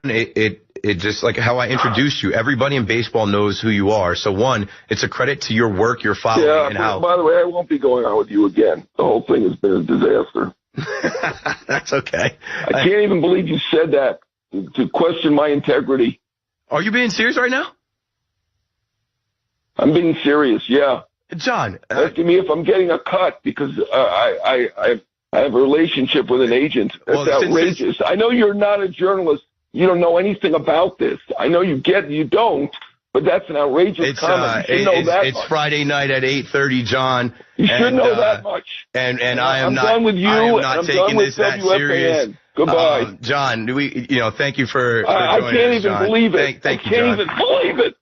it just like how I introduced you. Everybody in baseball knows who you are. So one, it's a credit to your work, your following, and how. By the way, I won't be going on with you again. The whole thing has been a disaster. That's okay. I can't even believe you said that to question my integrity. Are you being serious right now? I'm being serious. Yeah. John, asking me if I'm getting a cut because I have a relationship with an agent. That's outrageous. I know you're not a journalist. You don't know anything about this. I know you don't, but that's an outrageous comment. You should know that it's much. Friday night at 8:30, John. You should know that much. And I am I'm not done with you. I am not I'm taking done with this that serious. Goodbye. John, thank you for joining I can't us, even John. believe it. Thank you, I John. can't even believe it.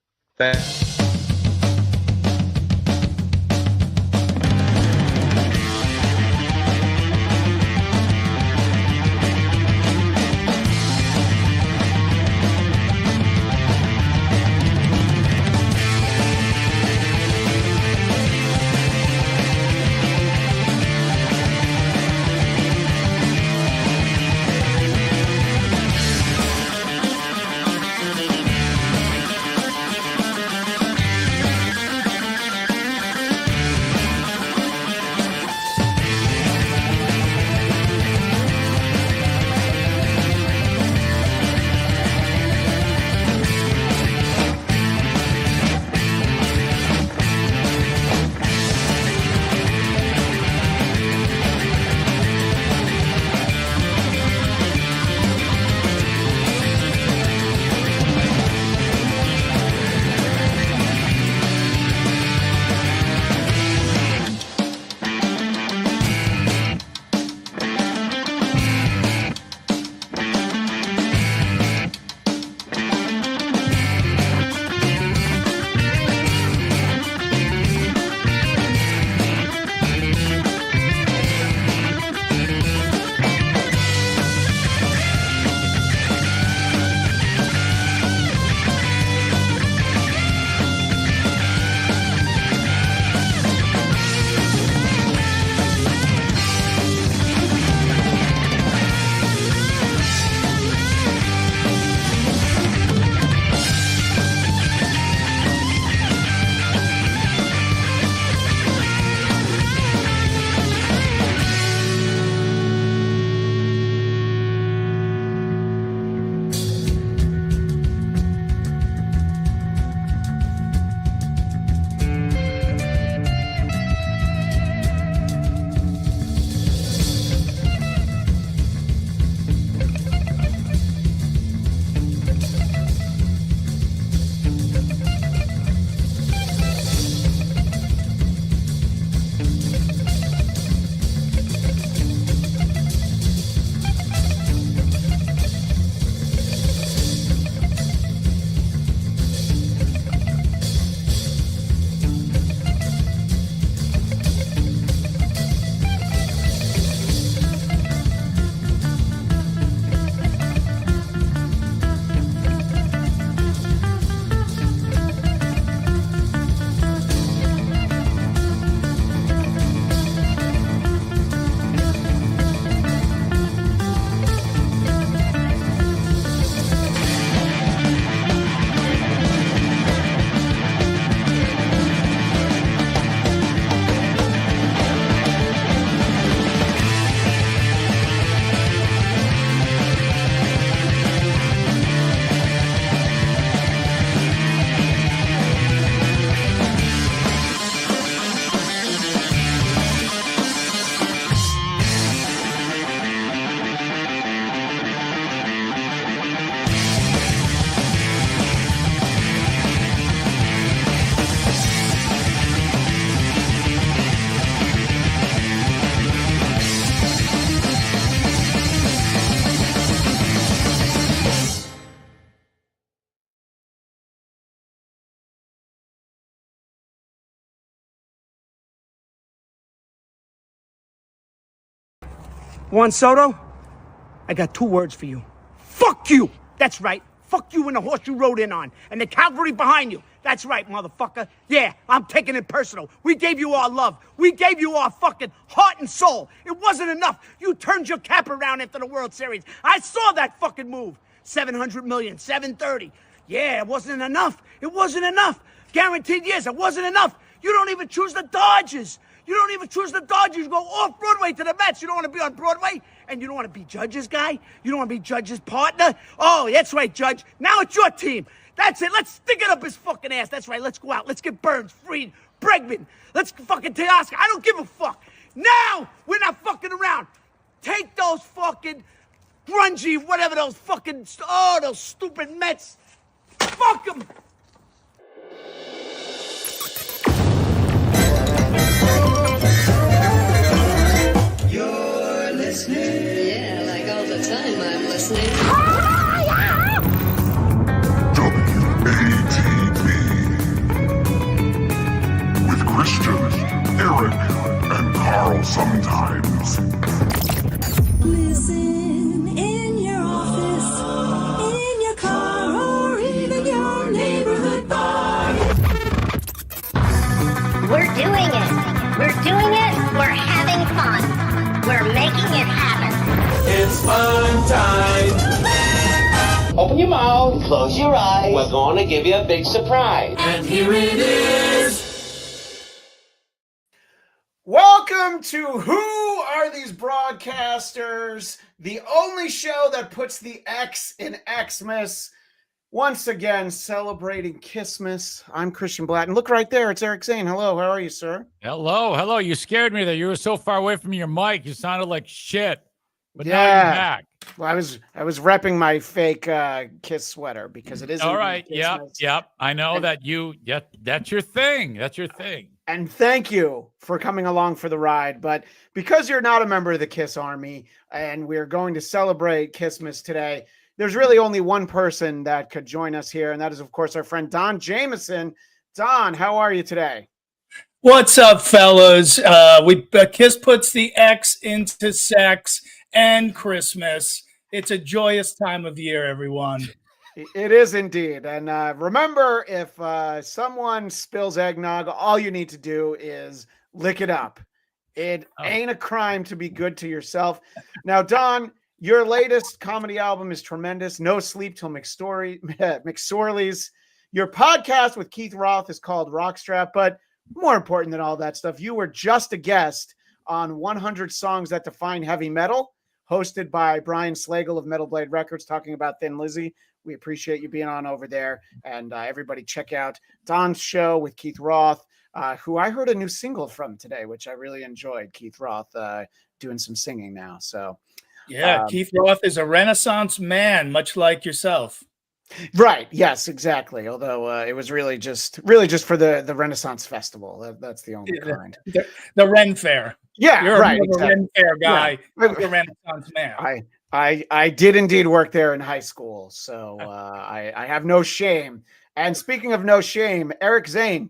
Juan Soto, I got 2 words for you. Fuck you! That's right. Fuck you and the horse you rode in on. And the cavalry behind you. That's right, motherfucker. Yeah, I'm taking it personal. We gave you our love. We gave you our fucking heart and soul. It wasn't enough. You turned your cap around after the World Series. I saw that fucking move. 700 million, 730. Yeah, it wasn't enough. It wasn't enough. Guaranteed years, it wasn't enough. You don't even choose the Dodgers. You don't even choose the Dodgers. You go off Broadway to the Mets. You don't want to be on Broadway, and you don't want to be Judge's guy. You don't want to be Judge's partner. Oh, that's right, Judge. Now it's your team. That's it. Let's stick it up his fucking ass. That's right. Let's go out. Let's get Burns, Fried, Bregman. Let's fucking Teoscar. I don't give a fuck. Now we're not fucking around. Take those fucking grungy, whatever those fucking, those stupid Mets. Fuck them. You're listening. Yeah, like all the time I'm listening. WATB. With Christian, Eric, and Carl sometimes. Listen in your office, in your car, or even your neighborhood bar. We're doing it. We're doing it. We're having fun. We're making it happen. It's fun time. Open your mouth, close your eyes. We're going to give you a big surprise. And here it is. Welcome to Who Are These Broadcasters, the only show that puts the X in Xmas. Once again, celebrating Kissmas. I'm Christian Bladt, and look right there, it's Eric Zane. Hello, how are you, sir? Hello. You scared me there. You were so far away from your mic, you sounded like shit. But Yeah. now you're back. Well, I was repping my fake Kiss sweater because it is All right. Kissmas. Yep. I know that that's your thing. That's your thing. And thank you for coming along for the ride. But because you're not a member of the Kiss Army and we're going to celebrate Kissmas today, there's really only one person that could join us here, and that is, of course, our friend Don Jamieson. Don, how are you today? What's up, fellas? Kiss puts the X into sex and Christmas. It's a joyous time of year, everyone. It is indeed. And remember, if someone spills eggnog, all you need to do is lick it up. It ain't a crime to be good to yourself. Now, Don, your latest comedy album is tremendous. No Sleep Till McSorley's. Your podcast with Keith Roth is called Rockstrap. But more important than all that stuff, you were just a guest on 100 Songs That Define Heavy Metal, hosted by Brian Slagle of Metal Blade Records, talking about Thin Lizzy. We appreciate you being on over there. And everybody check out Don's show with Keith Roth, who I heard a new single from today, which I really enjoyed. Keith Roth doing some singing now. So, yeah, Keith Roth is a Renaissance man, much like yourself. Right. Yes, exactly. Although it was really just for the Renaissance Festival. That's the only kind. The Ren Fair. Yeah, you're right. A exactly. Ren Fair guy. Yeah. You're a Renaissance man. I did indeed work there in high school, so I have no shame. And speaking of no shame, Eric Zane,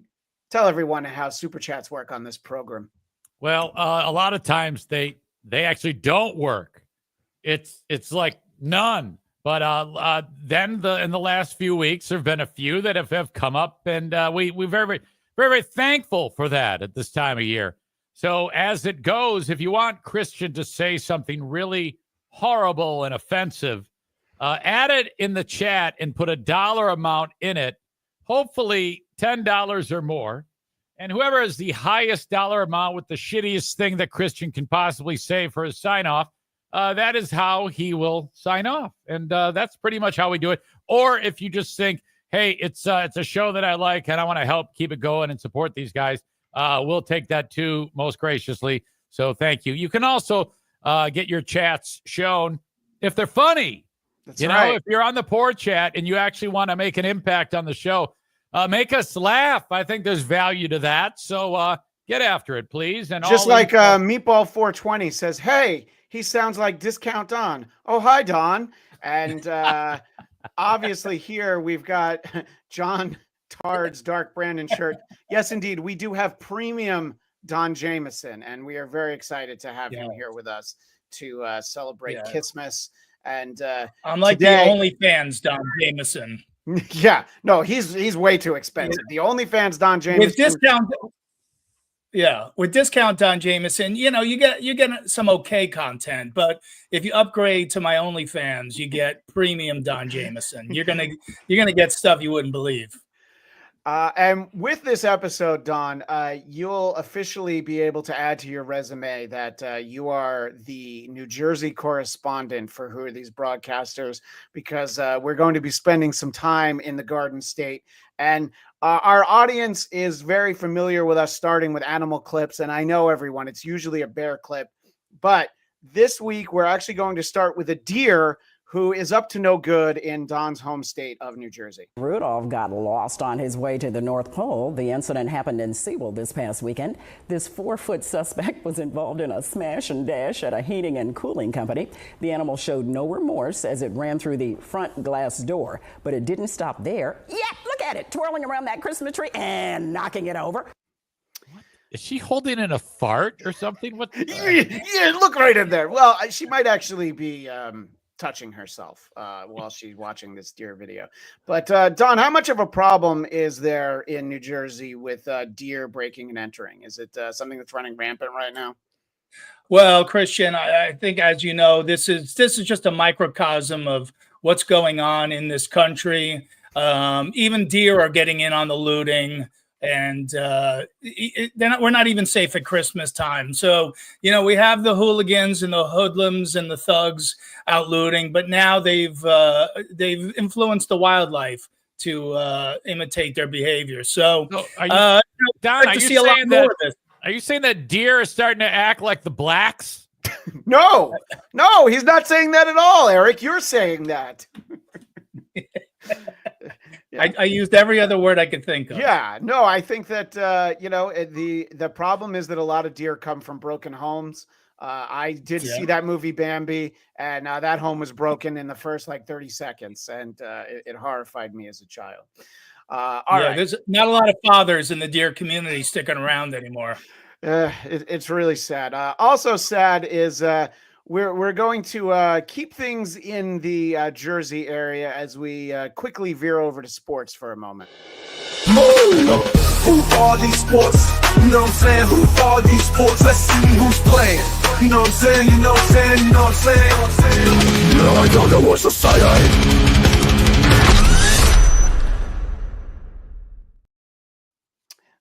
tell everyone how super chats work on this program. Well, a lot of times they actually don't work. It's like none. But then in the last few weeks, there have been a few that have come up, and we're very, very thankful for that at this time of year. So as it goes, if you want Christian to say something really horrible and offensive, add it in the chat and put a dollar amount in it, hopefully $10 or more. And whoever has the highest dollar amount with the shittiest thing that Christian can possibly say for his sign-off, that is how he will sign off. And that's pretty much how we do it. Or if you just think, hey, it's a show that I like and I want to help keep it going and support these guys, we'll take that too most graciously. So thank you. You can also get your chats shown if they're funny. That's you right. know, if you're on the poor chat and you actually want to make an impact on the show, make us laugh. I think there's value to that. So get after it, please. And just like Meatball 420 says, hey, he sounds like Discount Don. Oh, hi, Don. And obviously here we've got John Tard's Dark Brandon shirt. Yes, indeed. We do have premium Don Jamieson, and we are very excited to have him here with us to celebrate Kissmas. And I'm like today, the OnlyFans Don Jamieson. Yeah, no, he's way too expensive. The OnlyFans Don Jamieson. With discount. Yeah, with discount Don Jamieson, you get some okay content, but if you upgrade to my OnlyFans, you get premium Don Jamieson. You're gonna get stuff you wouldn't believe. And with this episode, Don, you'll officially be able to add to your resume that you are the New Jersey correspondent for Who Are These Broadcasters, because we're going to be spending some time in the Garden State. And our audience is very familiar with us starting with animal clips. And I know everyone, it's usually a bear clip. But this week, we're actually going to start with a deer who is up to no good in Don's home state of New Jersey. Rudolph got lost on his way to the North Pole. The incident happened in Sewell this past weekend. This 4-foot suspect was involved in a smash and dash at a heating and cooling company. The animal showed no remorse as it ran through the front glass door, but it didn't stop there. Yeah, look at it, twirling around that Christmas tree and knocking it over. Is she holding in a fart or something? What? Yeah, look right in there. Well, she might actually be touching herself while she's watching this deer video. But Don, how much of a problem is there in New Jersey with deer breaking and entering? Is it something that's running rampant right now? Well, Christian, I think, as you know, this is just a microcosm of what's going on in this country. Even deer are getting in on the looting. And we're not even safe at Christmas time. So, we have the hooligans and the hoodlums and the thugs out looting, but now they've influenced the wildlife to imitate their behavior. So, Don, are you saying that deer are starting to act like the blacks? No, he's not saying that at all, Eric. You're saying that. Yeah. I used every other word I could think of. Yeah, no, I think that, the problem is that a lot of deer come from broken homes. I did see that movie Bambi, and that home was broken in the first 30 seconds, and it horrified me as a child. All right. There's not a lot of fathers in the deer community sticking around anymore. It's really sad. Also sad is we're going to keep things in the Jersey area as we quickly veer over to sports for a moment. Who are these sports? You know what I'm saying? Who are these sports? Let's see who's playing. You know what I'm saying? You know what I'm saying? You know what I'm saying? No, I don't know what's a side-eye.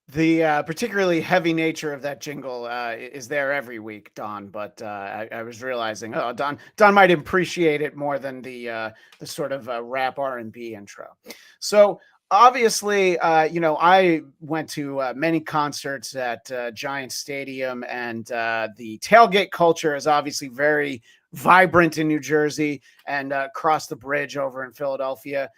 The particularly heavy nature of that jingle is there every week, Don. But I was realizing, Don might appreciate it more than the sort of rap R&B intro. So obviously, I went to many concerts at Giant Stadium, and the tailgate culture is obviously very vibrant in New Jersey and across the bridge over in Philadelphia.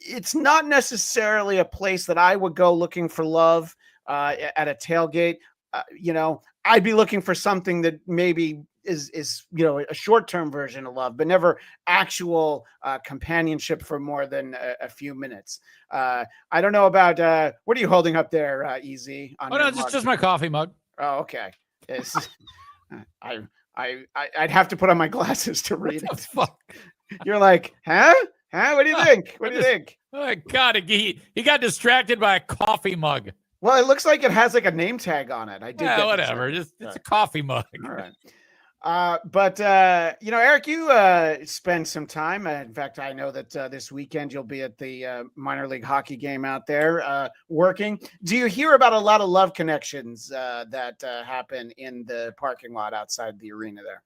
It's not necessarily a place that I would go looking for love at a tailgate. I'd be looking for something that maybe is a short-term version of love, but never actual companionship for more than a few minutes. I don't know about what are you holding up there, Easy? Just my coffee mug. Oh, okay. I'd have to put on my glasses to read it. Fuck. You're like, huh? What do you think? What do you think? Oh my God, he got distracted by a coffee mug. Well, it looks like it has a name tag on it. I did. Yeah, whatever. It's a coffee mug. All right. But Eric, you spend some time. In fact, I know that this weekend you'll be at the minor league hockey game out there working. Do you hear about a lot of love connections that happen in the parking lot outside the arena there?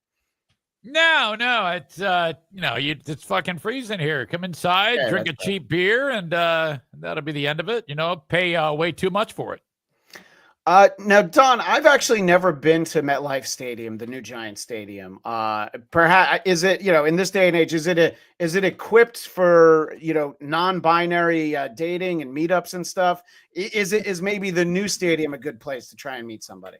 No, it's it's fucking freezing here. Come inside, drink a cheap beer, and that'll be the end of it. Pay way too much for it. Now, Don, I've actually never been to MetLife Stadium, the new Giant Stadium. Perhaps is it in this day and age is it equipped for non-binary dating and meetups and stuff? Is maybe the new stadium a good place to try and meet somebody?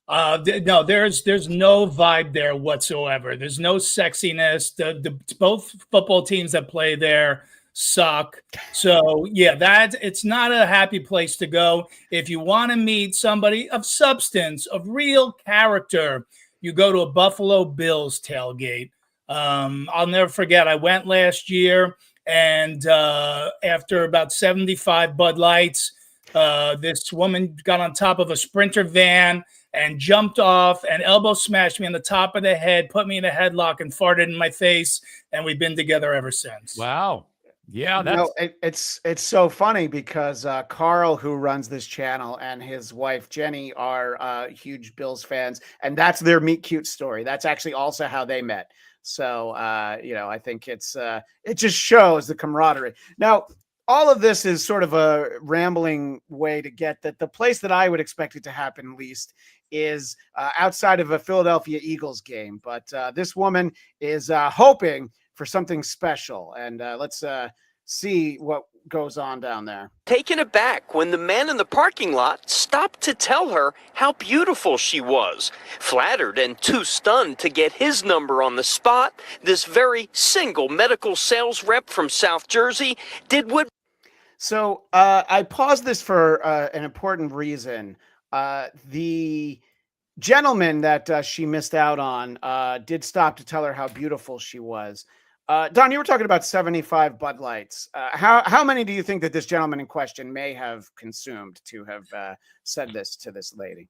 No, there's no vibe there whatsoever. There's no sexiness. The both football teams that play there suck. So yeah, it's not a happy place to go. If you want to meet somebody of substance, of real character, you go to a Buffalo Bills tailgate. I'll never forget. I went last year, and after about 75 Bud Lights, This woman got on top of a Sprinter van and jumped off and elbow smashed me on the top of the head, put me in a headlock and farted in my face. And we've been together ever since. Wow. Yeah, it's so funny because Carl, who runs this channel, and his wife Jenny are huge Bills fans, and that's their meet cute story. That's actually also how they met. So I think it just shows the camaraderie. Now, all of this is sort of a rambling way to get that the place that I would expect it to happen least is outside of a Philadelphia Eagles game. But this woman is hoping for something special. And let's see what goes on down there. Taken aback when the man in the parking lot stopped to tell her how beautiful she was. Flattered and too stunned to get his number on the spot, this very single medical sales rep from South Jersey did what... So I paused this for an important reason. The gentleman that she missed out on did stop to tell her how beautiful she was. Don, you were talking about 75 Bud Lights. How many do you think that this gentleman in question may have consumed to have said this to this lady?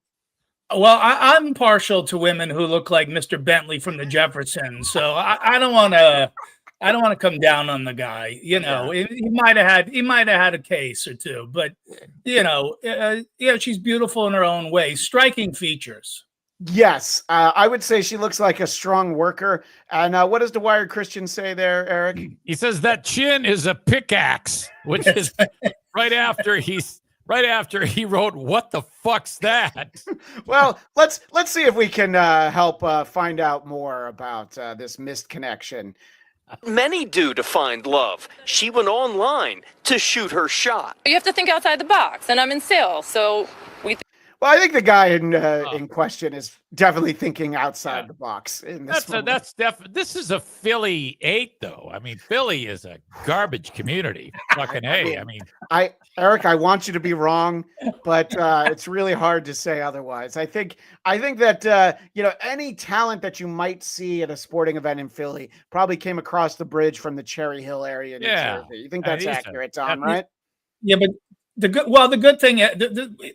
Well, I'm partial to women who look like Mr. Bentley from the Jeffersons, so I don't want to come down on the guy. He might have had a case or two, but she's beautiful in her own way. Striking features. Yes, I would say she looks like a strong worker. And what does the Wired Christian say there, Eric? He says that chin is a pickaxe, which is right after he wrote, "What the fuck's that?" Well, let's see if we can help find out more about this missed connection. Many do to find love. She went online to shoot her shot. You have to think outside the box, and I'm in sales, so Well, I think the guy in question is definitely thinking outside the box. This is a Philly 8, though. I mean, Philly is a garbage community. Fucking A. Eric, I want you to be wrong, but it's really hard to say otherwise. I think that any talent that you might see at a sporting event in Philly probably came across the bridge from the Cherry Hill area in New Jersey. You think that's accurate, Tom? Right? Yeah, but the good thing,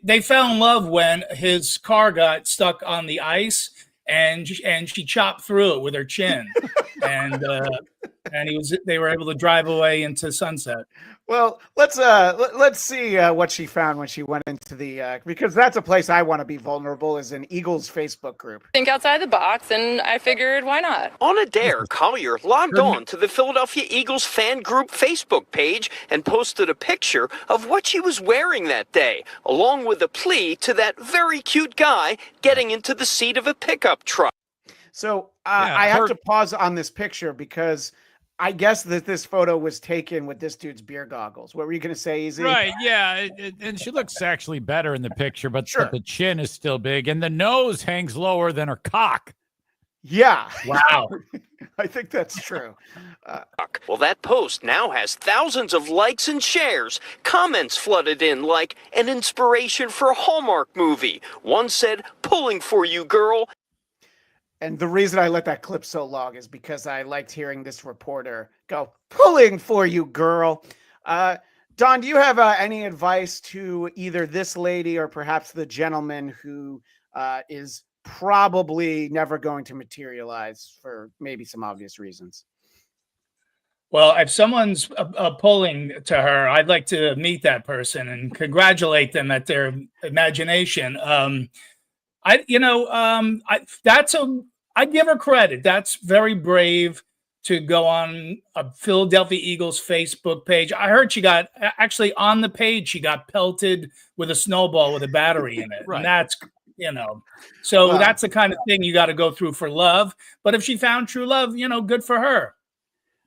they fell in love when his car got stuck on the ice, and she chopped through it with her chin, and they were able to drive away into sunset. Well, let's see what she found when she went into the because that's a place I want to be vulnerable, is an Eagles Facebook group. think outside the box, and I figured, why not? On a dare, Collier logged on to the Philadelphia Eagles fan group Facebook page and posted a picture of what she was wearing that day, along with a plea to that very cute guy getting into the seat of a pickup truck. So I have to pause on this picture because I guess that this photo was taken with this dude's beer goggles. What were you going to say, Easy? Right, yeah. And she looks actually better in the picture, but the chin is still big, and the nose hangs lower than her cock. Yeah. Wow. I think that's true. Well, that post now has thousands of likes and shares. Comments flooded in like an inspiration for a Hallmark movie. One said, "Pulling for you, girl." And the reason I let that clip so long is because I liked hearing this reporter go, "Pulling for you, girl." Don, do you have any advice to either this lady or perhaps the gentleman who is probably never going to materialize for maybe some obvious reasons? Well, if someone's pulling to her, I'd like to meet that person and congratulate them at their imagination. I give her credit. That's very brave to go on a Philadelphia Eagles Facebook page. I heard she got actually on the page. She got pelted with a snowball with a battery in it. Right. And that's, that's the kind of thing you got to go through for love. But if she found true love, good for her.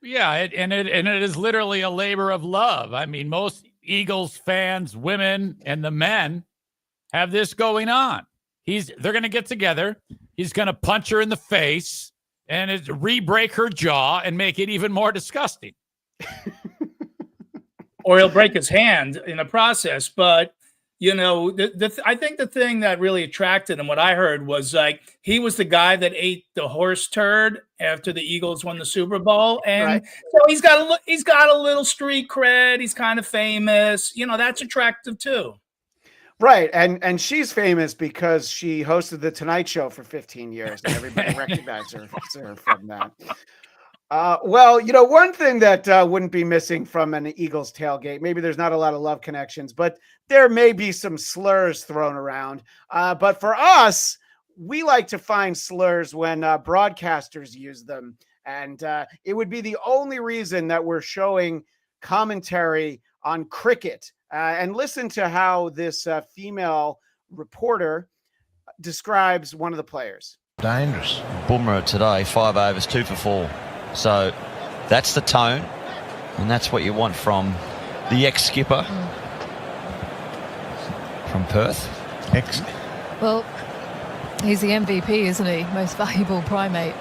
Yeah. And it is literally a labor of love. I mean, most Eagles fans, women and the men have this going on. They're going to get together. He's going to punch her in the face and re-break her jaw and make it even more disgusting. Or he'll break his hand in the process. But, I think the thing that really attracted him, what I heard was like, he was the guy that ate the horse turd after the Eagles won the Super Bowl. And so he's got a little street cred. He's kind of famous. That's attractive too. Right, and she's famous because she hosted the Tonight Show for 15 years, and everybody recognizes her from that. Well, one thing that wouldn't be missing from an Eagles tailgate, maybe there's not a lot of love connections, but there may be some slurs thrown around. But for us, we like to find slurs when broadcasters use them. And it would be the only reason that we're showing commentary on cricket. And listen to how this female reporter describes one of the players. Dangerous. Bumrah today, 5 overs, 2 for 4. So that's the tone, and that's what you want from the ex-skipper from Perth. Well, he's the MVP, isn't he? Most valuable primate.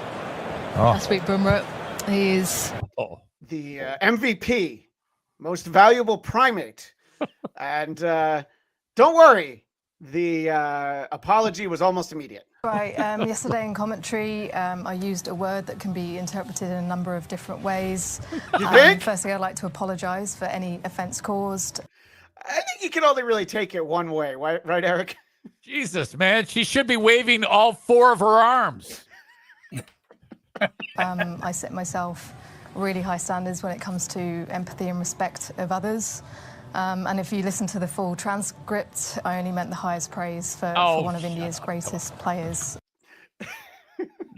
Last week, Bumrah, he is the MVP, most valuable primate. And don't worry, the apology was almost immediate. Right. Yesterday in commentary, I used a word that can be interpreted in a number of different ways. You think? Firstly, I'd like to apologize for any offense caused. I think you can only really take it one way, right, Eric? Jesus, man. She should be waving all 4 of her arms. I set myself really high standards when it comes to empathy and respect of others. And if you listen to the full transcript, I only meant the highest praise for one of India's greatest players.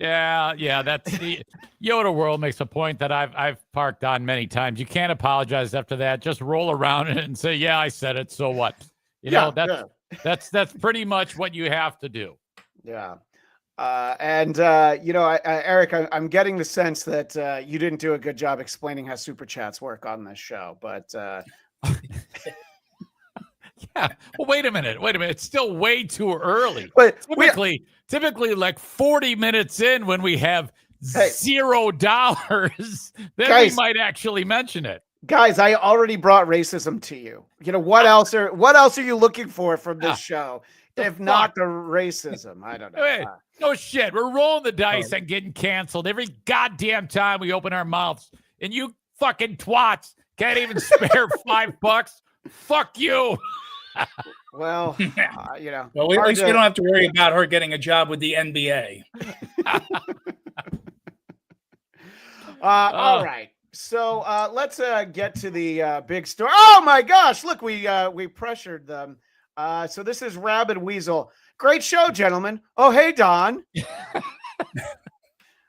Yeah, that's the Yoda World makes a point that I've parked on many times. You can't apologize after that. Just roll around it and say, "Yeah, I said it. So what?" That's pretty much what you have to do. Yeah. Eric, I'm getting the sense that you didn't do a good job explaining how super chats work on this show, but yeah. Well, wait a minute. It's still way too early. But typically like 40 minutes in when we have $0, then we might actually mention it. Guys, I already brought racism to you. What else are you looking for from this show? If not the racism, I don't know. Hey, no shit. We're rolling the dice and getting canceled every goddamn time we open our mouths. And you fucking twats can't even spare $5. Fuck you. Well, Well, at least you don't have to worry about her getting a job with the NBA. All right. So let's get to the big story. Oh my gosh! Look, we pressured them. So this is Rabid Weasel. Great show, gentlemen. Oh, hey, Don.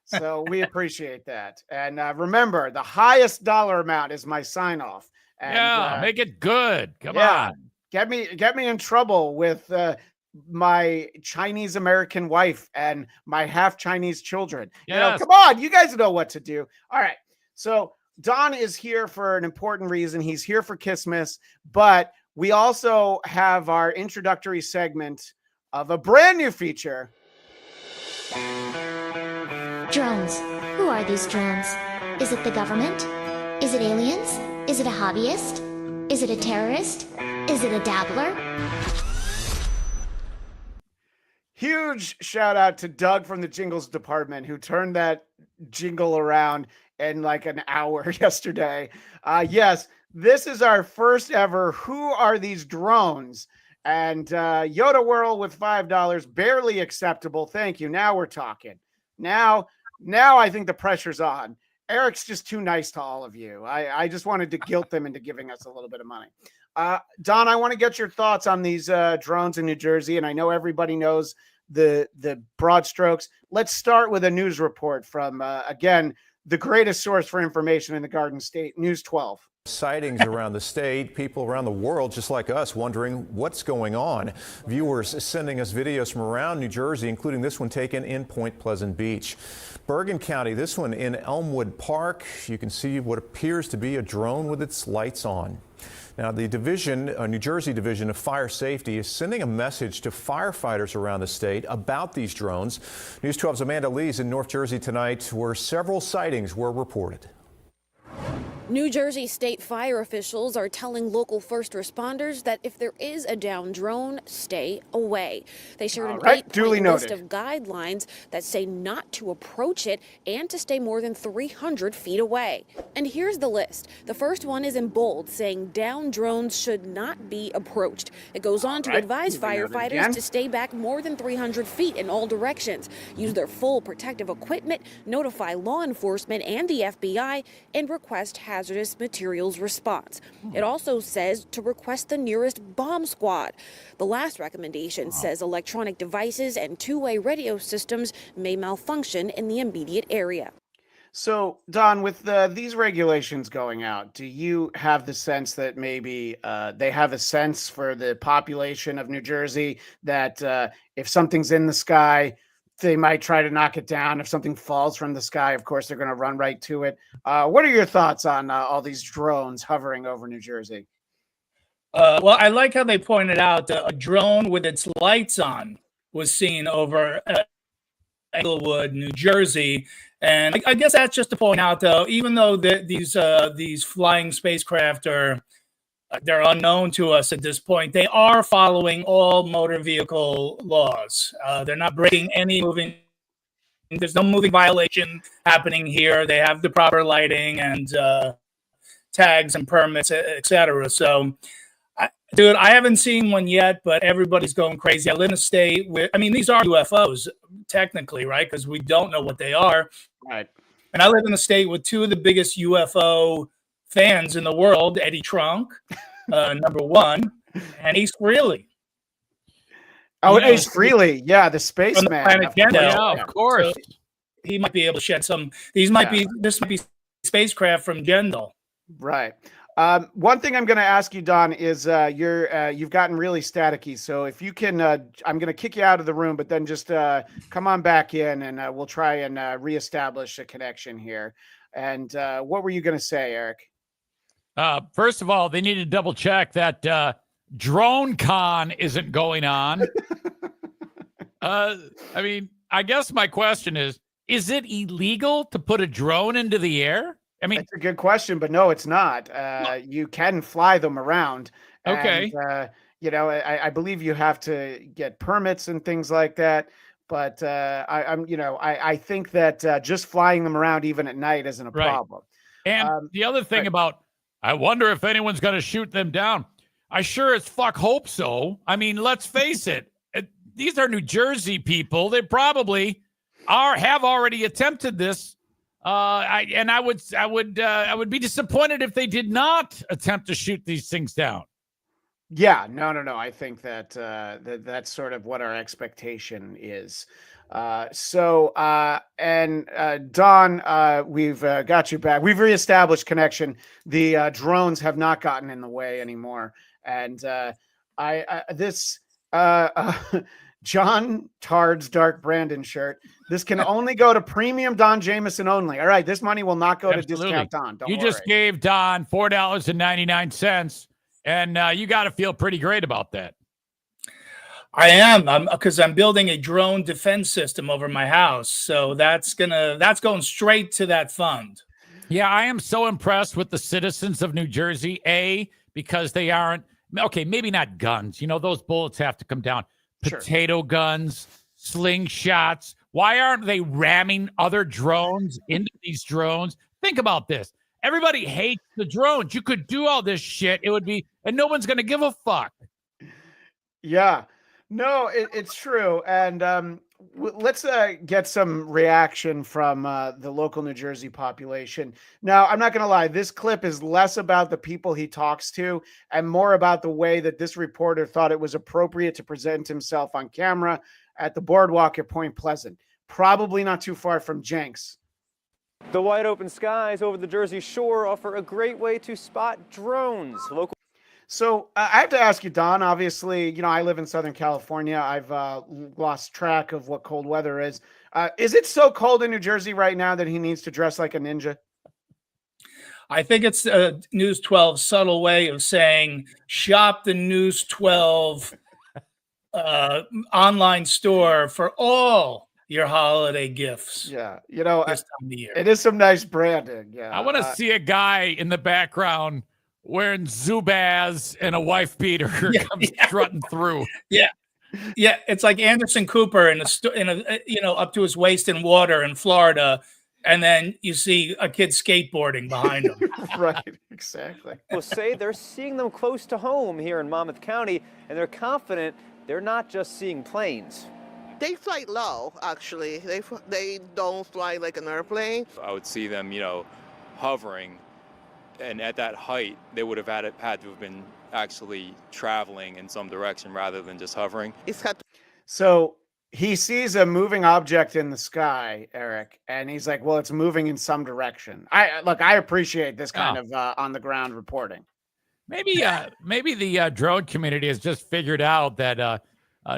So we appreciate that. And remember, the highest dollar amount is my sign-off. And, make it good. Come on. Get me in trouble with my Chinese American wife and my half Chinese children. Yes. Come on, you guys know what to do. All right. So Don is here for an important reason. He's here for Kissmas, but we also have our introductory segment of a brand new feature. Drones. Who are these drones? Is it the government? Is it aliens? Is it a hobbyist? Is it a terrorist? Is it a dabbler? Huge shout out to Doug from the Jingles department who turned that jingle around in like an hour yesterday. Yes, this is our first ever Who Are These Drones? And Yoda World with $5, barely acceptable. Thank you. Now we're talking. Now I think the pressure's on. Eric's just too nice to all of you. I just wanted to guilt them into giving us a little bit of money. Don, I want to get your thoughts on these drones in New Jersey, and I know everybody knows the broad strokes. Let's start with a news report from, again, the greatest source for information in the Garden State, News 12. Sightings around the state, people around the world just like us wondering what's going on. Viewers sending us videos from around New Jersey, including this one taken in Point Pleasant Beach. Bergen County, this one in Elmwood Park. You can see what appears to be a drone with its lights on. Now, the New Jersey Division of Fire Safety is sending a message to firefighters around the state about these drones. News 12's Amanda Lee's in North Jersey tonight, where several sightings were reported. New Jersey state fire officials are telling local first responders that if there is a downed drone, stay away. They shared an 8-point list of guidelines that say not to approach it and to stay more than 300 feet away. And here's the list. The first one is in bold, saying downed drones should not be approached. It goes on to advise firefighters to stay back more than 300 feet in all directions, use their full protective equipment, notify law enforcement and the FBI, and request hazardous materials response. It also says to request the nearest bomb squad. The last recommendation says electronic devices and two-way radio systems may malfunction in the immediate area. So, Don, with these regulations going out, do you have the sense that maybe they have a sense for the population of New Jersey that if something's in the sky, they might try to knock it down? If something falls from the sky, of course, they're going to run right to it. What are your thoughts on all these drones hovering over New Jersey? Well, I like how they pointed out a drone with its lights on was seen over Englewood, New Jersey. And I guess that's just to point out, though, even though these flying spacecraft they're unknown to us at this point, they are following all motor vehicle laws. They're not breaking any moving. There's no moving violation happening here. They have the proper lighting and tags and permits, etc. So, dude, I haven't seen one yet, but everybody's going crazy. I live in a state where, I mean, these are UFOs, technically, right? Because we don't know what they are. Right. And I live in a state with two of the biggest UFO fans in the world, Eddie Trunk, number one, and Ace Frehley. Oh, Ace Frehley. Yeah, the spaceman. Yeah, of course. So he might be able to shed some. This might be spacecraft from Gendel. Right. One thing I'm going to ask you, Don, is you've gotten really staticky. So if you can, I'm going to kick you out of the room, but then just come on back in, and we'll try and reestablish a connection here. And what were you going to say, Eric? First of all, they need to double check that Drone Con isn't going on. I mean, I guess my question is it illegal to put a drone into the air? I mean, that's a good question, but no, it's not. You can fly them around. Okay. And, I believe you have to get permits and things like that. But I think that just flying them around even at night isn't a problem. And the other thing about, I wonder if anyone's going to shoot them down. I sure as fuck hope so. I mean, let's face it. These are New Jersey people. They probably have already attempted this. I would be disappointed if they did not attempt to shoot these things down. Yeah, no. I think that that's sort of what our expectation is. Don, we've got you back. We've reestablished connection. The drones have not gotten in the way anymore. And John Tard's Dark Brandon shirt. This can only go to premium Don Jamieson only. All right, this money will not go to discount Don. Don't worry. Just gave Don $4.99, and you got to feel pretty great about that. I am, because I'm building a drone defense system over my house, so that's going straight to that fund. Yeah, I am so impressed with the citizens of New Jersey. Because they aren't maybe not guns. Those bullets have to come down. Potato guns, slingshots. Why aren't they ramming other drones into these drones? Think about this. Everybody hates the drones. You could do all this shit. And no one's going to give a fuck. Yeah. No, it's true. And let's get some reaction from the local New Jersey population. Now, I'm not going to lie. This clip is less about the people he talks to and more about the way that this reporter thought it was appropriate to present himself on camera at the boardwalk at Point Pleasant. Probably not too far from Jenks. The wide open skies over the Jersey Shore offer a great way to spot drones. So I have to ask you, Don, obviously, I live in Southern California. I've lost track of what cold weather is. Is it so cold in New Jersey right now that he needs to dress like a ninja? I think it's News 12's subtle way of saying shop the News 12 online store for all your holiday gifts. Yeah, this time of year. It is some nice branding. Yeah, I want to see a guy in the background wearing Zubaz and a wife beater comes strutting through. Yeah. Yeah, it's like Anderson Cooper in a up to his waist in water in Florida, and then you see a kid skateboarding behind him. Right, exactly. Will say they're seeing them close to home here in Monmouth County, and they're confident they're not just seeing planes. They fly low, actually. They don't fly like an airplane. I would see them, hovering, and at that height, they would have had to have been actually traveling in some direction rather than just hovering. So he sees a moving object in the sky, Eric, and he's like, well, it's moving in some direction. I appreciate this kind of on the ground reporting. Maybe the drone community has just figured out that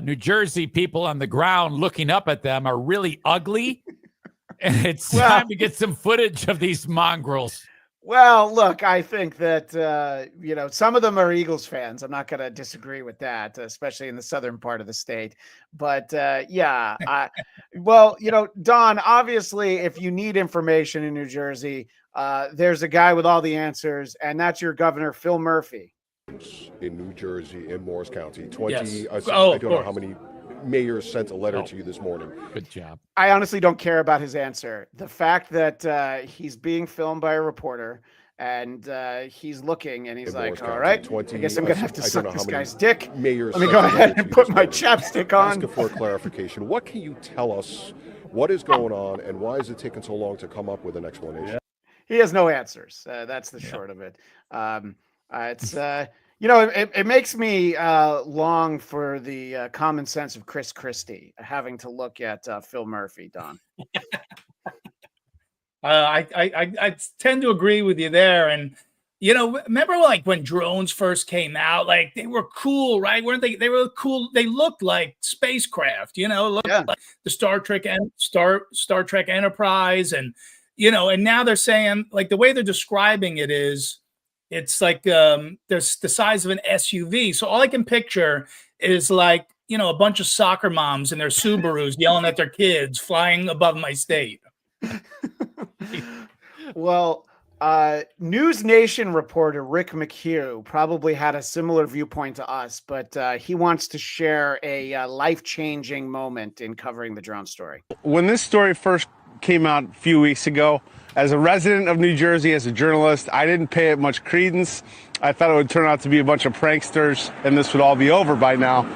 New Jersey people on the ground looking up at them are really ugly, and it's time to get some footage of these mongrels. Well, look, I think that, some of them are Eagles fans. I'm not going to disagree with that, especially in the southern part of the state. But, Don, obviously, if you need information in New Jersey, there's a guy with all the answers, and that's your governor, Phil Murphy. In New Jersey, in Morris County. Yes. I don't know how many mayors sent a letter to you this morning. Good job. I honestly don't care about his answer. The fact that he's being filmed by a reporter and he's looking and he's like, all right, I guess I'm going to have to suck this guy's dick. Let me go ahead and put my chapstick on. Asking for a clarification. What can you tell us? What is going on and why is it taking so long to come up with an explanation? He has no answers. That's the short of it. It makes me long for the common sense of Chris Christie having to look at Phil Murphy, Don. I tend to agree with you there. And, remember like when drones first came out, like they were cool, right? Weren't they? They were cool. They looked like spacecraft, looked like the Star Trek Enterprise. And, and now they're saying like the way they're describing it is, it's like there's the size of an SUV. So all I can picture is like, a bunch of soccer moms in their Subarus yelling at their kids flying above my state. Well, News Nation reporter Rick McHugh probably had a similar viewpoint to us, but he wants to share a life-changing moment in covering the drone story. When this story first came out a few weeks ago, as a resident of New Jersey, as a journalist, I didn't pay it much credence. I thought it would turn out to be a bunch of pranksters and this would all be over by now.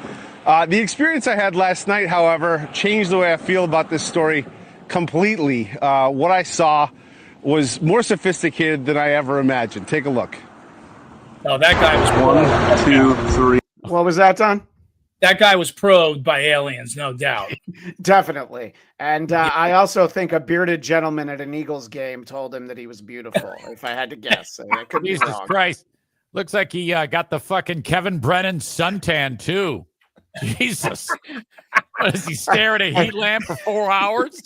The experience I had last night, however, changed the way I feel about this story completely. What I saw was more sophisticated than I ever imagined. Take a look. Oh, that guy was 1, 2, 3. What was that, Don? That guy was probed by aliens, no doubt. Definitely. And I also think a bearded gentleman at an Eagles game told him that he was beautiful, if I had to guess. I could be Jesus wrong. Christ. Looks like he got the fucking Kevin Brennan suntan, too. Jesus. What, does he stare at a heat lamp for 4 hours?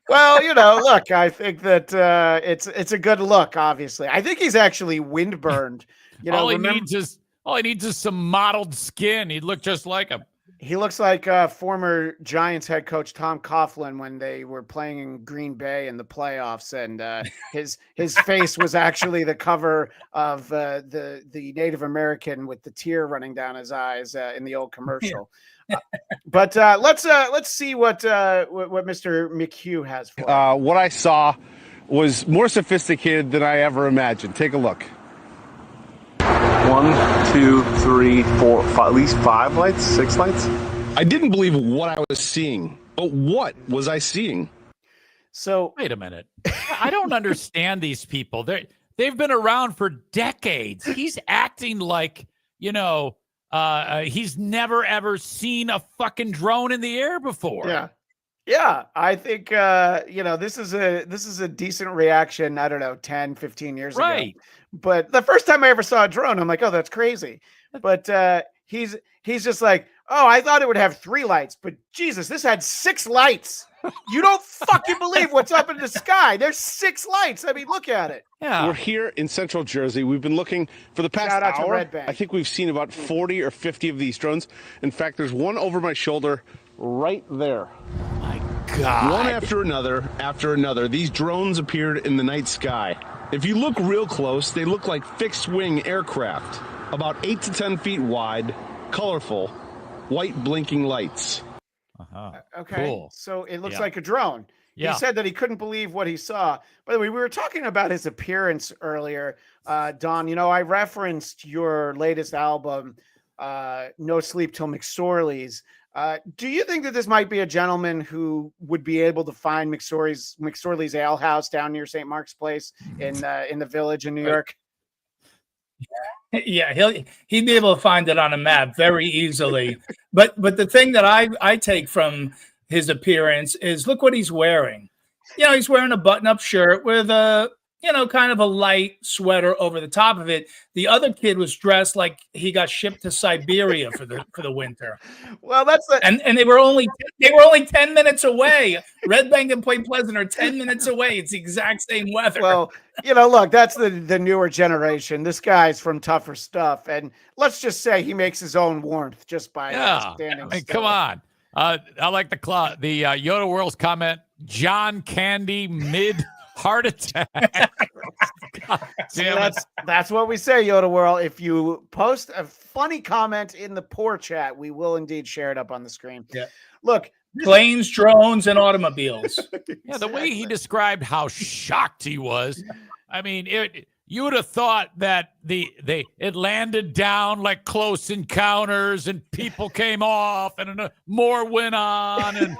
Well, look, I think that it's a good look, obviously. I think he's actually windburned. All he needs is some mottled skin. He'd look just like him. He looks like former Giants head coach Tom Coughlin when they were playing in Green Bay in the playoffs, and his face was actually the cover of the Native American with the tear running down his eyes in the old commercial. But let's see what Mr. McHugh has for us. What I saw was more sophisticated than I ever imagined. Take a look. 1, 2, 3, 4, 5, at least 5 lights, 6 lights. I didn't believe what I was seeing. But what was I seeing? So wait a minute. I don't understand these people. They've been around for decades. He's acting like, he's never ever seen a fucking drone in the air before. Yeah, I think this is a decent reaction, I don't know, 10, 15 years ago. But the first time I ever saw a drone, I'm like, oh, that's crazy. But he's just like, oh, I thought it would have 3 lights, but Jesus, this had 6 lights. You don't fucking believe what's up in the sky. There's 6 lights. I mean, look at it. Yeah. We're here in Central Jersey. We've been looking for the past hour. I think we've seen about 40 or 50 of these drones. In fact, there's one over my shoulder right there. My God. One after another, these drones appeared in the night sky. If you look real close, they look like fixed-wing aircraft, about 8 to 10 feet wide, colorful, white blinking lights. Okay, Cool. so it looks Yeah. like a drone. Yeah. He said that he couldn't believe what he saw. By the way, we were talking about his appearance earlier. Don, you know, I referenced your latest album, No Sleep Till McSorley's. Do you think that this might be a gentleman who would be able to find McSorley's Ale House down near St. Mark's Place in the Village in New York? Yeah, he'd be able to find it on a map very easily. But the thing that I take from his appearance is look what he's wearing. You know, he's wearing a button-up shirt with a, you know, kind of a light sweater over the top of it. The other kid was dressed like he got shipped to Siberia for the winter. Well, that's and they were only 10 minutes away. Red Bank and Point Pleasant are 10 minutes away. It's the exact same weather. Well, you know, look, that's the newer generation. This guy's from tougher stuff, and let's just say he makes his own warmth just by standing I mean, still. come on. I like the Yoda World's comment. John Candy mid heart attack. God damn it. That's what we say, Yoda World. If you post a funny comment in the poor chat, we will indeed share it up on the screen. Yeah. Look, planes, drones, and automobiles. Yeah, the way he described how shocked he was. I mean, you would have thought that it landed down like Close Encounters and people came off and more went on and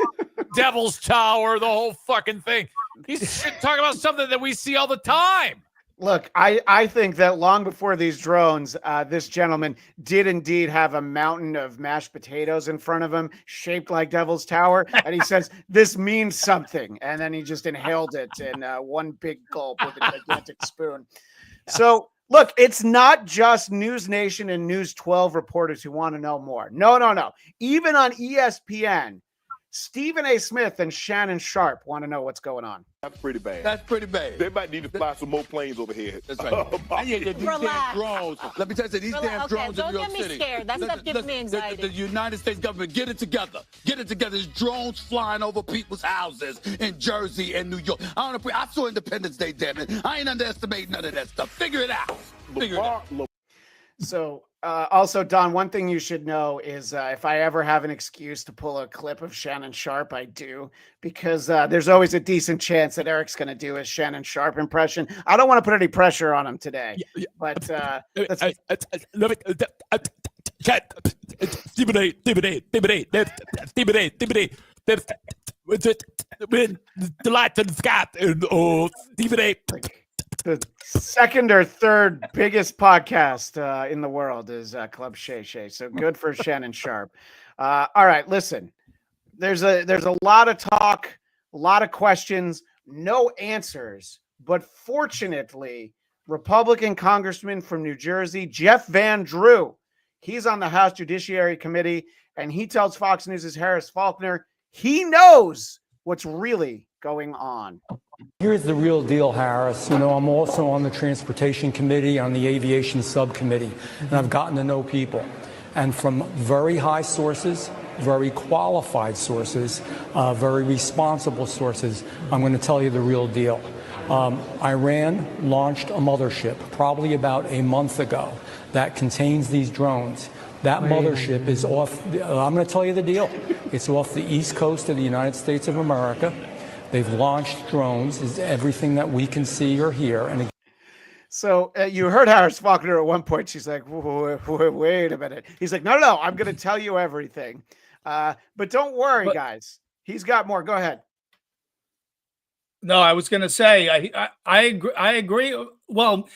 Devil's Tower, the whole fucking thing. He's talking about something that we see all the time. Look, I think that long before these drones, this gentleman did indeed have a mountain of mashed potatoes in front of him, shaped like Devil's Tower, and he says, this means something. And then he just inhaled it in one big gulp with a gigantic spoon. So, look, it's not just News Nation and News 12 reporters who want to know more. No. Even on ESPN, Stephen A. Smith and Shannon Sharp want to know what's going on. That's pretty bad. That's pretty bad. They might need to fly some more planes over here. That's right. I need to these damn drones. Let me tell you, these damn drones in New York City. Don't get me scared. That stuff gives me anxiety. The United States government, get it together. Get it together. There's drones flying over people's houses in Jersey and New York. I saw Independence Day, damn it. I ain't underestimating none of that stuff. Figure it out. So, also, Don, one thing you should know is if I ever have an excuse to pull a clip of Shannon Sharp, I do, because there's always a decent chance that Eric's going to do a Shannon Sharp impression. I don't want to put any pressure on him today, but the second or third biggest podcast in the world is Club Shay Shay. So good for Shannon Sharp. All right, listen. There's a lot of talk, a lot of questions, no answers. But fortunately, Republican Congressman from New Jersey, Jeff Van Drew, he's on the House Judiciary Committee, and he tells Fox News' Harris Faulkner he knows what's really going on. Here's the real deal, Harris. You know, I'm also on the Transportation Committee, on the Aviation Subcommittee, and I've gotten to know people. And from very high sources, very qualified sources, very responsible sources, I'm going to tell you the real deal. Iran launched a mothership probably about a month ago that contains these drones. That mothership is off, I'm going to tell you the deal. It's off the east coast of the United States of America. They've launched drones, is everything that we can see or hear. And so you heard Harris Faulkner at one point. She's like, wait a minute. He's like, no, I'm going to tell you everything. But don't worry, guys. He's got more. Go ahead. No, I was going to say, I agree. Well,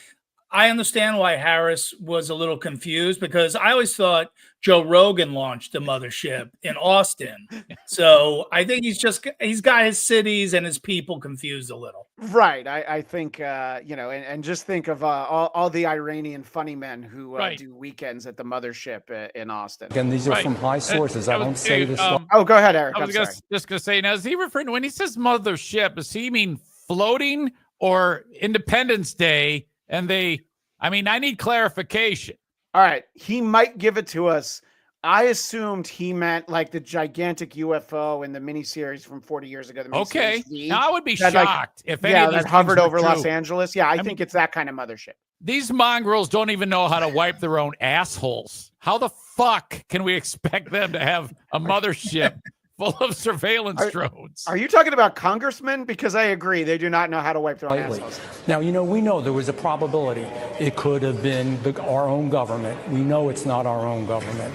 I understand why Harris was a little confused because I always thought Joe Rogan launched the mothership in Austin. So I think he's got his cities and his people confused a little. Right. I think, and just think of all the Iranian funny men who do weekends at the mothership in Austin. Again, these are from high sources. I don't say this. Go ahead, Eric. I was just going to say, now, is he referring to, when he says mothership, does he mean floating or Independence Day? And I need clarification. All right. He might give it to us I assumed he meant like the gigantic UFO in the miniseries from 40 years ago. The Okay. V, Now I would be that, shocked if any of these that hovered things over were Los true. Angeles. Yeah, I think it's that kind of mothership. These mongrels don't even know how to wipe their own assholes. How the fuck can we expect them to have a mothership full of surveillance drones? Are you talking about congressmen? Because I agree, they do not know how to wipe their own assholes. Now, we know there was a probability it could have been our own government. We know it's not our own government.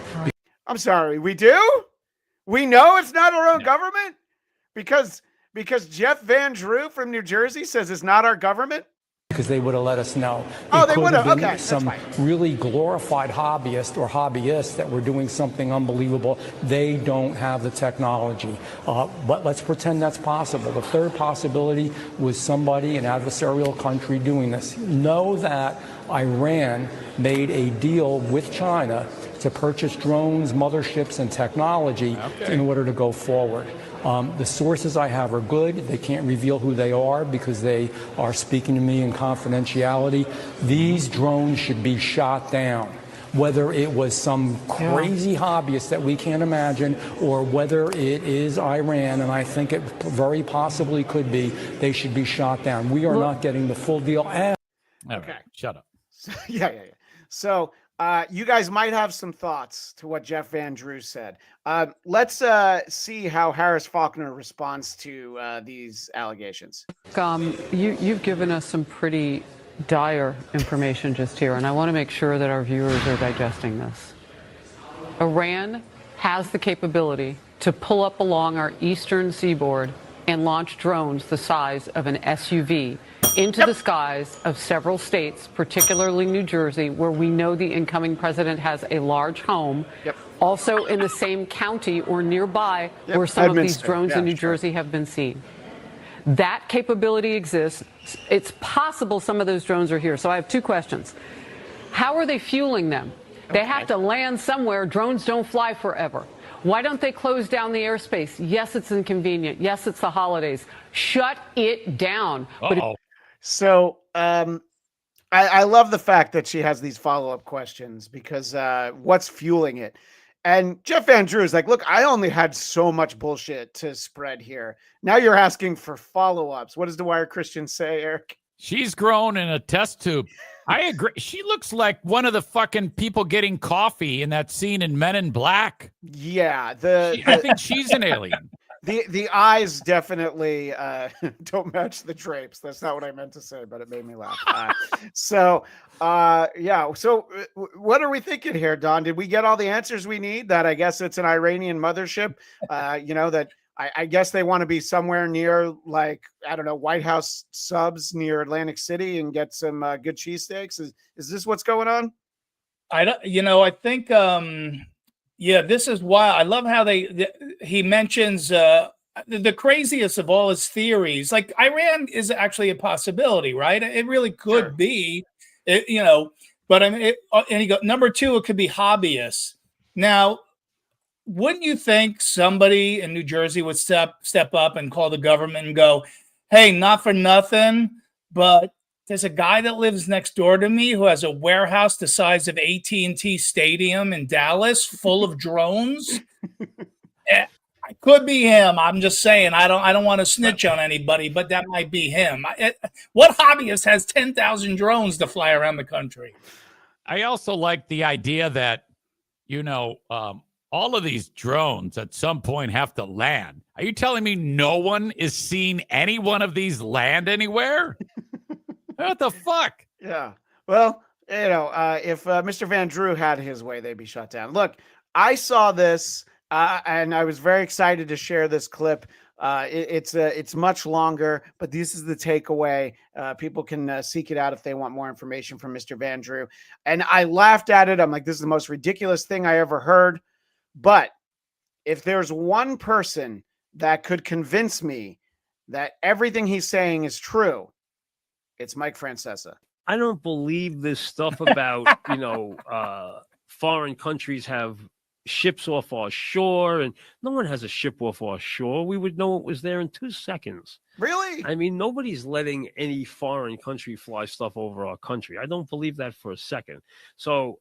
I'm sorry, we do? We know it's not our own government? Because Jeff Van Drew from New Jersey says it's not our government? Because they would have let us know. Oh, they could would have. been Okay, some really glorified hobbyists that were doing something unbelievable. They don't have the technology. But let's pretend that's possible. The third possibility was somebody, an adversarial country, doing this. Know that Iran made a deal with China to purchase drones, motherships, and technology in order to go forward. The sources I have are good. They can't reveal who they are because they are speaking to me in confidentiality. These drones should be shot down. Whether it was some crazy hobbyist that we can't imagine or whether it is Iran, and I think it very possibly could be, they should be shot down. We are not getting the full deal. Okay, shut up. Yeah. So you guys might have some thoughts to what Jeff Van Drew said. Let's see how Harris Faulkner responds to these allegations. You've given us some pretty dire information just here, and I want to make sure that our viewers are digesting this. Iran has the capability to pull up along our eastern seaboard and launch drones the size of an SUV into the skies of several states, particularly New Jersey, where we know the incoming president has a large home. Also in the same county or nearby where some of these drones in New Jersey have been seen. That capability exists. It's possible some of those drones are here. So I have two questions. How are they fueling them? They have to land somewhere. Drones don't fly forever. Why don't they close down the airspace? Yes, it's inconvenient. Yes, it's the holidays. Shut it down. So I love the fact that she has these follow-up questions because what's fueling it? And Jeff Van Drew is like, look, I only had so much bullshit to spread here. Now you're asking for follow-ups. What does the Wire Christian say, Eric? She's grown in a test tube. I agree. She looks like one of the fucking people getting coffee in that scene in Men in Black. Yeah. I think she's an alien. The eyes definitely don't match the drapes. That's not what I meant to say, but it made me laugh. So what are we thinking here, Don? Did we get all the answers we need? That I guess it's an Iranian mothership, that I guess they want to be somewhere near, like, I don't know, White House subs near Atlantic City and get some good cheesesteaks. Is this what's going on? I think, this is why I love how he mentions the craziest of all his theories. Like, Iran is actually a possibility, right? It really could be, but I mean, and he goes, number two, it could be hobbyists. Now, wouldn't you think somebody in New Jersey would step up and call the government and go, hey, not for nothing, but there's a guy that lives next door to me who has a warehouse the size of AT&T Stadium in Dallas full of drones. It could be him. I'm just saying, I don't want to snitch on anybody, but that might be him. What hobbyist has 10,000 drones to fly around the country? I also like the idea that, all of these drones at some point have to land. Are you telling me no one is seeing any one of these land anywhere? What the fuck? Yeah. Well, if Mr. Van Drew had his way, they'd be shut down. Look, I saw this and I was very excited to share this clip. It's much longer, but this is the takeaway. People can seek it out if they want more information from Mr. Van Drew. And I laughed at it. I'm like, this is the most ridiculous thing I ever heard. But if there's one person that could convince me that everything he's saying is true, it's Mike Francesa. I don't believe this stuff about, foreign countries have ships off our shore, and no one has a ship off our shore. We would know it was there in 2 seconds. Really? I mean, nobody's letting any foreign country fly stuff over our country. I don't believe that for a second. So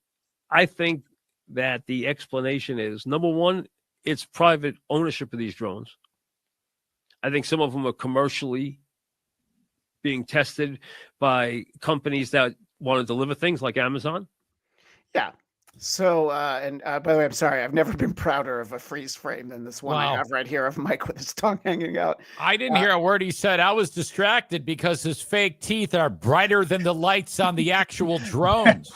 I think that the explanation is, number one, it's private ownership of these drones. I think some of them are commercially being tested by companies that want to deliver things like Amazon. Yeah. So, by the way, I'm sorry. I've never been prouder of a freeze frame than this one I have right here of Mike with his tongue hanging out. I didn't hear a word he said. I was distracted because his fake teeth are brighter than the lights on the actual drones.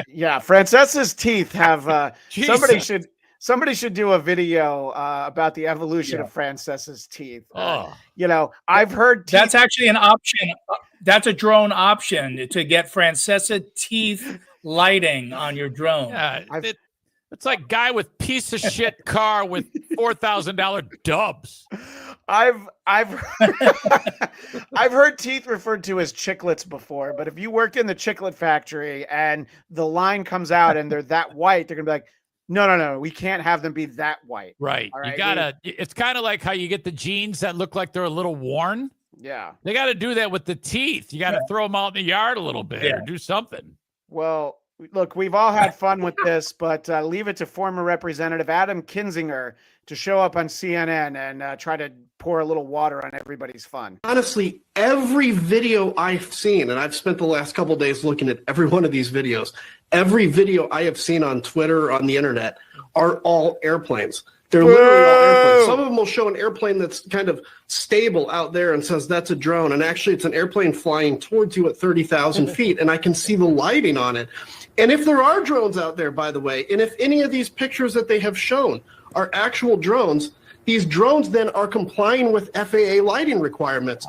Yeah, Francesa's teeth have. Somebody should do a video about the evolution of Francesa's teeth. I've heard that's actually an option. That's a drone option to get Francesa teeth lighting on your drone. Yeah, it's like guy with piece of shit car with $4,000 dubs. I've heard teeth referred to as chiclets before, but if you worked in the chiclet factory and the line comes out and they're that white, they're gonna be like, no, we can't have them be that white. Right. All right? You gotta. It's kind of like how you get the jeans that look like they're a little worn. Yeah. They got to do that with the teeth. You got to throw them out in the yard a little bit or do something. Well, look, we've all had fun with this, but leave it to former Representative Adam Kinzinger to show up on CNN and try to pour a little water on everybody's fun. Honestly, every video I've seen, and I've spent the last couple of days looking at every one of these videos, every video I have seen on Twitter, on the internet, are all airplanes. They're literally all airplanes. Some of them will show an airplane that's kind of stable out there and says that's a drone. And actually, it's an airplane flying towards you at 30,000 feet. And I can see the lighting on it. And if there are drones out there, by the way, and if any of these pictures that they have shown are actual drones, these drones then are complying with FAA lighting requirements.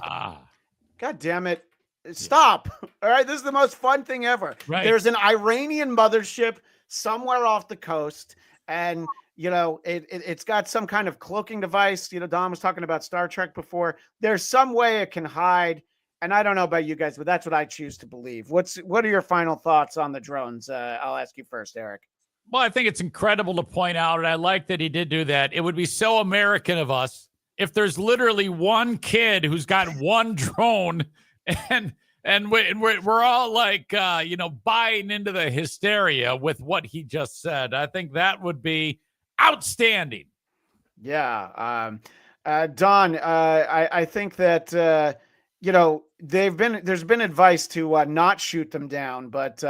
God damn it. Stop. All right. This is the most fun thing ever. Right. There's an Iranian mothership somewhere off the coast. And it's got some kind of cloaking device. Don was talking about Star Trek before. There's some way it can hide. And I don't know about you guys, but that's what I choose to believe. What are your final thoughts on the drones? I'll ask you first, Eric. Well, I think it's incredible to point out, and I like that he did do that. It would be so American of us if there's literally one kid who's got one drone and we're all like, buying into the hysteria with what he just said. I think that would be outstanding. Yeah. Don, I think that, there's been advice to not shoot them down, but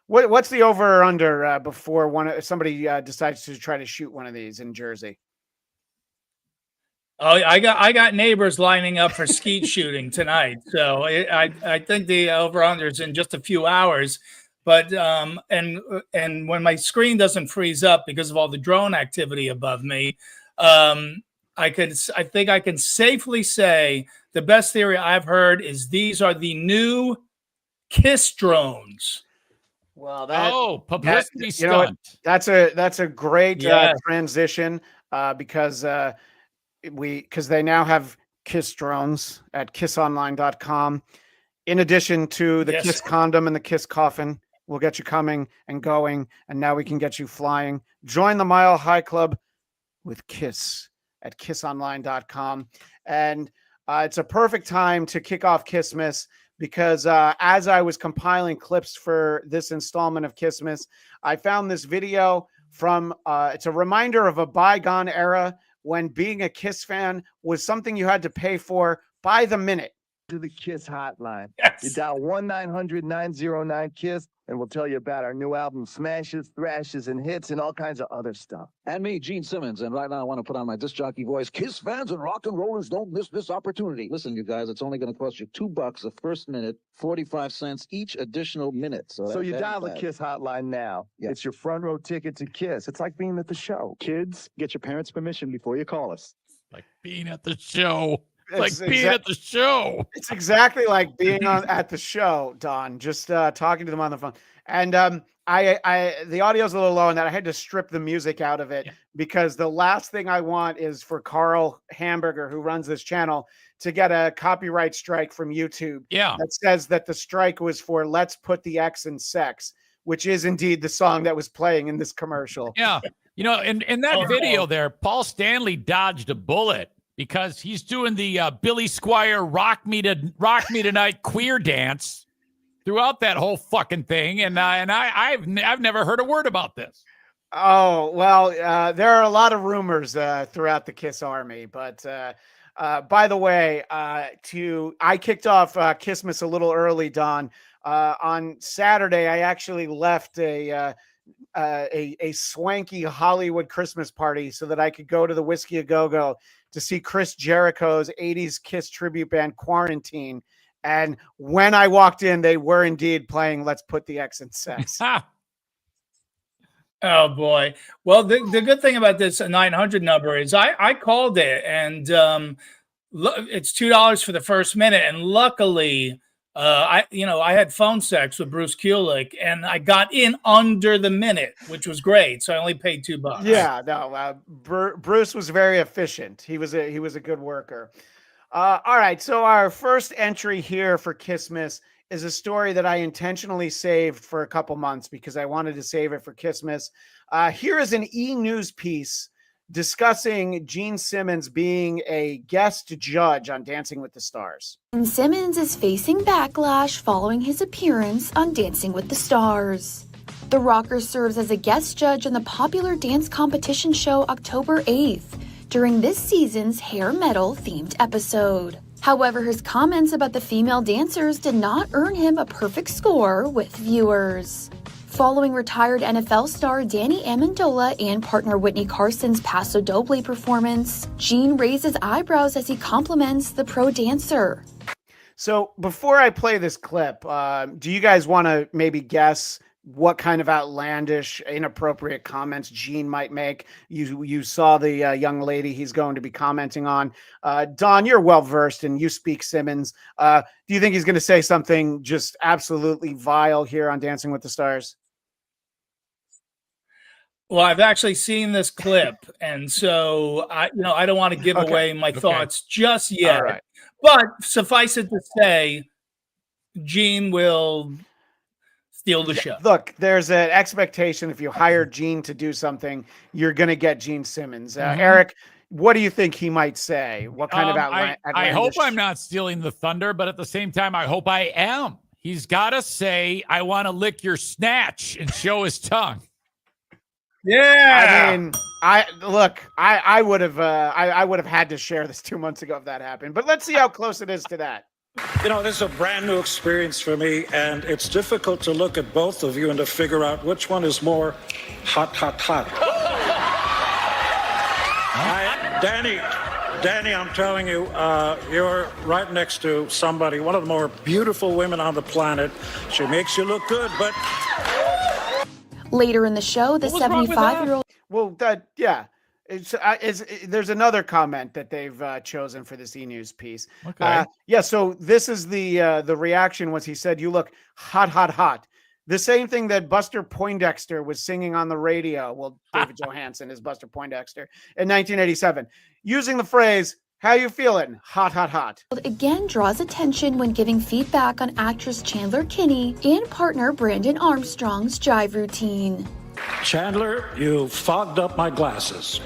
what's the over or under before somebody decides to try to shoot one of these in Jersey? Oh, I got neighbors lining up for skeet shooting tonight, so I think the over/under is in just a few hours. But and when my screen doesn't freeze up because of all the drone activity above me, I think I can safely say the best theory I've heard is these are the new KISS drones. Well, publicity stunt. That's a great transition because they now have KISS drones at kissonline.com. In addition to the KISS condom and the KISS coffin, we'll get you coming and going, and now we can get you flying. Join the Mile High Club with KISS at kissonline.com. And it's a perfect time to kick off Kissmas because as I was compiling clips for this installment of Kissmas, I found this video from, it's a reminder of a bygone era when being a KISS fan was something you had to pay for by the minute. To the KISS hotline. Yes. You dial 1-900-909-KISS and we'll tell you about our new album, Smashes, Thrashes, and Hits, and all kinds of other stuff. And me, Gene Simmons, and right now I want to put on my disc jockey voice. KISS fans and rock and rollers, don't miss this opportunity. Listen, you guys, it's only going to cost you $2 the first minute, 45 cents each additional minute. So you dial the KISS hotline now. Yes. It's your front row ticket to KISS. It's like being at the show. Kids, get your parents' permission before you call us. Like being at the show. It's like being at the show. It's exactly like being at the show, Don, just talking to them on the phone. And the audio's a little low in that I had to strip the music out of it because the last thing I want is for Carl Hamburger, who runs this channel, to get a copyright strike from YouTube that says that the strike was for Let's Put the X in Sex, which is indeed the song that was playing in this commercial. Yeah. In that video there, Paul Stanley dodged a bullet because he's doing the Billy Squier Rock Me Tonight queer dance throughout that whole fucking thing, and I've never heard a word about this. Oh, well, there are a lot of rumors throughout the Kiss Army, but by the way, I kicked off Kissmas a little early, Don. On Saturday, I actually left a swanky Hollywood Christmas party so that I could go to the Whiskey A Go Go to see Chris Jericho's 80s Kiss tribute band Quarantine. And when I walked in, they were indeed playing Let's Put the X in Sex. Oh boy. Well, the good thing about this 900 number is I called it, and it's $2 for the first minute, and luckily I had phone sex with Bruce Kulick, and I got in under the minute, which was great. So I only paid $2. Yeah, no, Bruce was very efficient. He was a good worker. All right, so our first entry here for Kissmas is a story that I intentionally saved for a couple months because I wanted to save it for Kissmas. Here is an E-News piece discussing Gene Simmons being a guest judge on Dancing with the Stars. And Simmons is facing backlash following his appearance on Dancing with the Stars. The rocker serves as a guest judge on the popular dance competition show October 8th during this season's hair metal themed episode. However, his comments about the female dancers did not earn him a perfect score with viewers. Following retired NFL star Danny Amendola and partner Whitney Carson's Paso Doble performance, Gene raises eyebrows as he compliments the pro dancer. So before I play this clip, do you guys want to maybe guess what kind of outlandish, inappropriate comments Gene might make? You saw the young lady he's going to be commenting on. Don, you're well-versed and you speak Simmons. Do you think he's going to say something just absolutely vile here on Dancing with the Stars? Well, I've actually seen this clip, and so I don't want to give away my thoughts just yet. All right. But suffice it to say, Gene will steal the show. Look, there's an expectation if you hire Gene to do something, you're going to get Gene Simmons. Eric, what do you think he might say? What kind of outlandish? I hope I'm not stealing the thunder, but at the same time, I hope I am. He's got to say, I want to lick your snatch and show his tongue. Yeah. I mean, I would have had to share this 2 months ago if that happened, but let's see how close it is to that. You know, this is a brand new experience for me, and it's difficult to look at both of you and to figure out which one is more hot. Danny, I'm telling you, you're right next to somebody, one of the more beautiful women on the planet. She makes you look good, but... Later in the show, the 75-year-old... Well, there's another comment that they've chosen for this E-News piece. Okay. So this is the reaction was he said, "You look hot." The same thing that Buster Poindexter was singing on the radio. Well, David Johansen is Buster Poindexter in 1987, using the phrase, "How you feeling? Hot." Again draws attention when giving feedback on actress Chandler Kinney and partner Brandon Armstrong's jive routine. Chandler, you fogged up my glasses.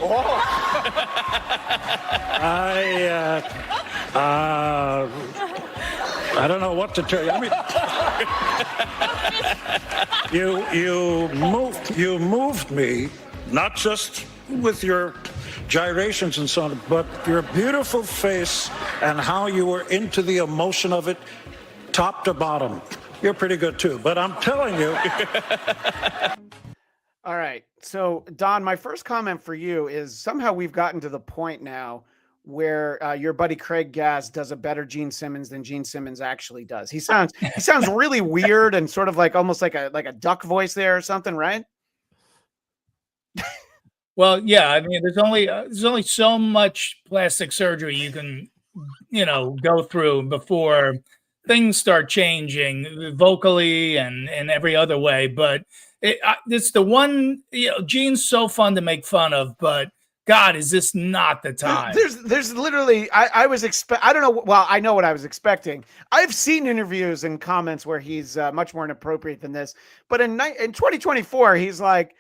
I don't know what to tell you. I mean, you moved me, not just with your gyrations and so on, but your beautiful face and how you were into the emotion of it, top to bottom. You're pretty good too, but I'm telling you. All right. So, Don, my first comment for you is somehow we've gotten to the point now where your buddy Craig Gass does a better Gene Simmons than Gene Simmons actually does. He sounds really weird and sort of like almost like a duck voice there or something, right? Well, yeah. I mean, there's only so much plastic surgery you can, go through before things start changing vocally and every other way. But it's the one, Gene's so fun to make fun of, but God, is this not the time? There's literally, I don't know. Well, I know what I was expecting. I've seen interviews and comments where he's much more inappropriate than this. But in 2024, he's like,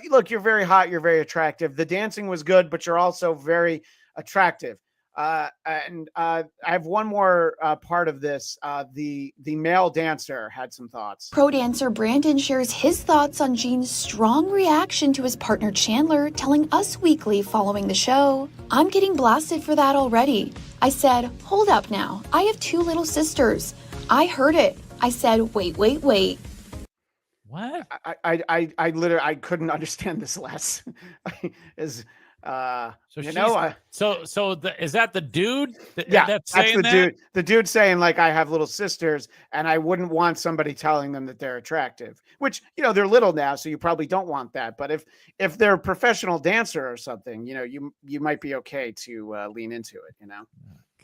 look, you're very hot. You're very attractive. The dancing was good, but you're also very attractive. And I have one more part of this. The male dancer had some thoughts. Pro dancer Brandon shares his thoughts on Gene's strong reaction to his partner Chandler telling Us Weekly following the show. I'm getting blasted for that already. I said, hold up now. I have 2 little sisters. I heard it. I said, wait. What? I literally I couldn't understand this last. Is So you she's, know is that the dude? Yeah, that's that's saying the that? dude. The dude saying like I have little sisters, and I wouldn't want somebody telling them that they're attractive. Which they're little now, so you probably don't want that. But if they're a professional dancer or something, you might be okay to lean into it.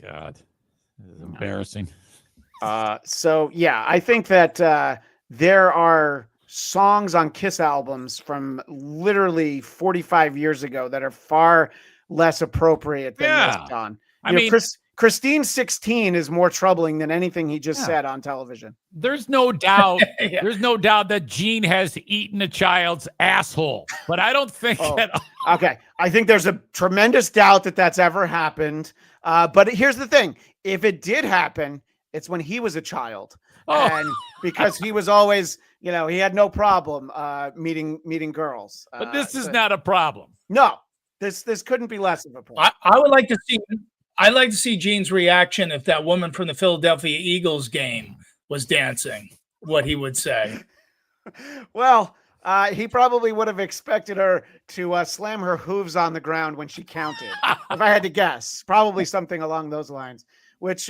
God, this is embarrassing. So yeah, I think that there are songs on Kiss albums from literally 45 years ago that are far less appropriate than this, Don. I mean, Christine's 16 is more troubling than anything he just said on television. There's no doubt. There's no doubt that Gene has eaten a child's asshole, but I don't think that. Okay, I think there's a tremendous doubt that that's ever happened. But here's the thing: if it did happen, it's when he was a child, and because he was always, he had no problem meeting girls. But this is not a problem. No, this couldn't be less of a problem. I would like to see. I'd like to see Gene's reaction if that woman from the Philadelphia Eagles game was dancing. What he would say. Well, he probably would have expected her to slam her hooves on the ground when she counted. If I had to guess, probably something along those lines. Which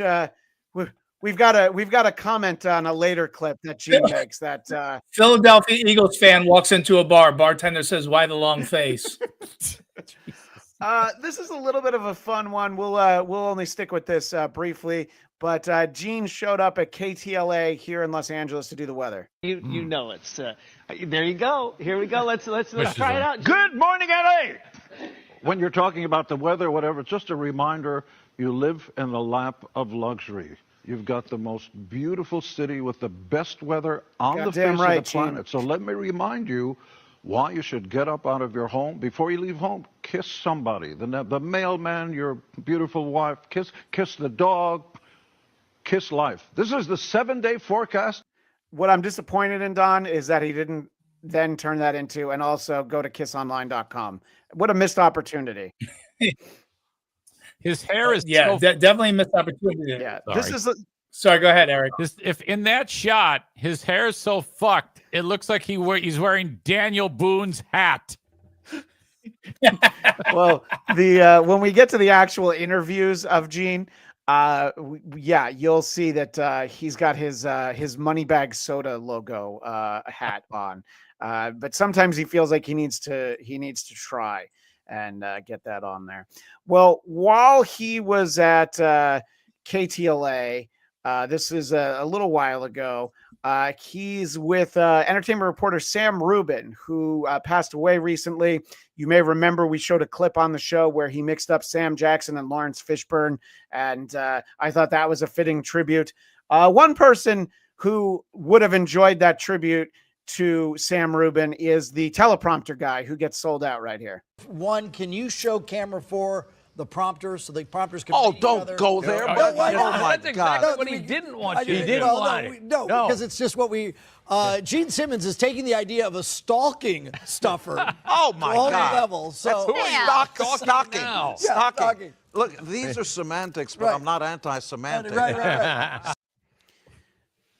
we've got a comment on a later clip that Gene makes that Philadelphia Eagles fan walks into a bar. Bartender says, "Why the long face?" This is a little bit of a fun one. We'll only stick with this briefly, but Gene showed up at KTLA here in Los Angeles to do the weather. You know it's there you go. Here we go. Let's try it out. Good morning, LA. When you're talking about the weather, whatever, it's just a reminder you live in the lap of luxury. You've got the most beautiful city with the best weather on the face of the planet. So let me remind you why you should get up out of your home. Before you leave home, kiss somebody. The mailman, your beautiful wife, kiss the dog, kiss life. This is the 7-day forecast. What I'm disappointed in, Don, is that he didn't then turn that into and also go to kissonline.com. What a missed opportunity. His hair is definitely a missed opportunity. Yeah, sorry. Go ahead, Eric. If in that shot his hair is so fucked, it looks like he's wearing Daniel Boone's hat. Well, when we get to the actual interviews of Gene, you'll see that he's got his Moneybag Soda logo hat on. But sometimes he feels like he needs to try and get that on there. Well, while he was at KTLA, this is a little while ago, he's with entertainment reporter Sam Rubin, who passed away recently. You may remember we showed a clip on the show where he mixed up Sam Jackson and Lawrence Fishburne, and I thought that was a fitting tribute. One person who would have enjoyed that tribute to Sam Rubin is the teleprompter guy who gets sold out right here. One, can you show camera 4 the prompter so the prompters can? Oh, don't go there. No, That's exactly what he didn't want you to do. No, because it's just what we. Gene Simmons is taking the idea of a stalking stuffer. Oh my to all God! levels. So Stalking. Look, these are semantics, but I'm not anti-semantic. Right.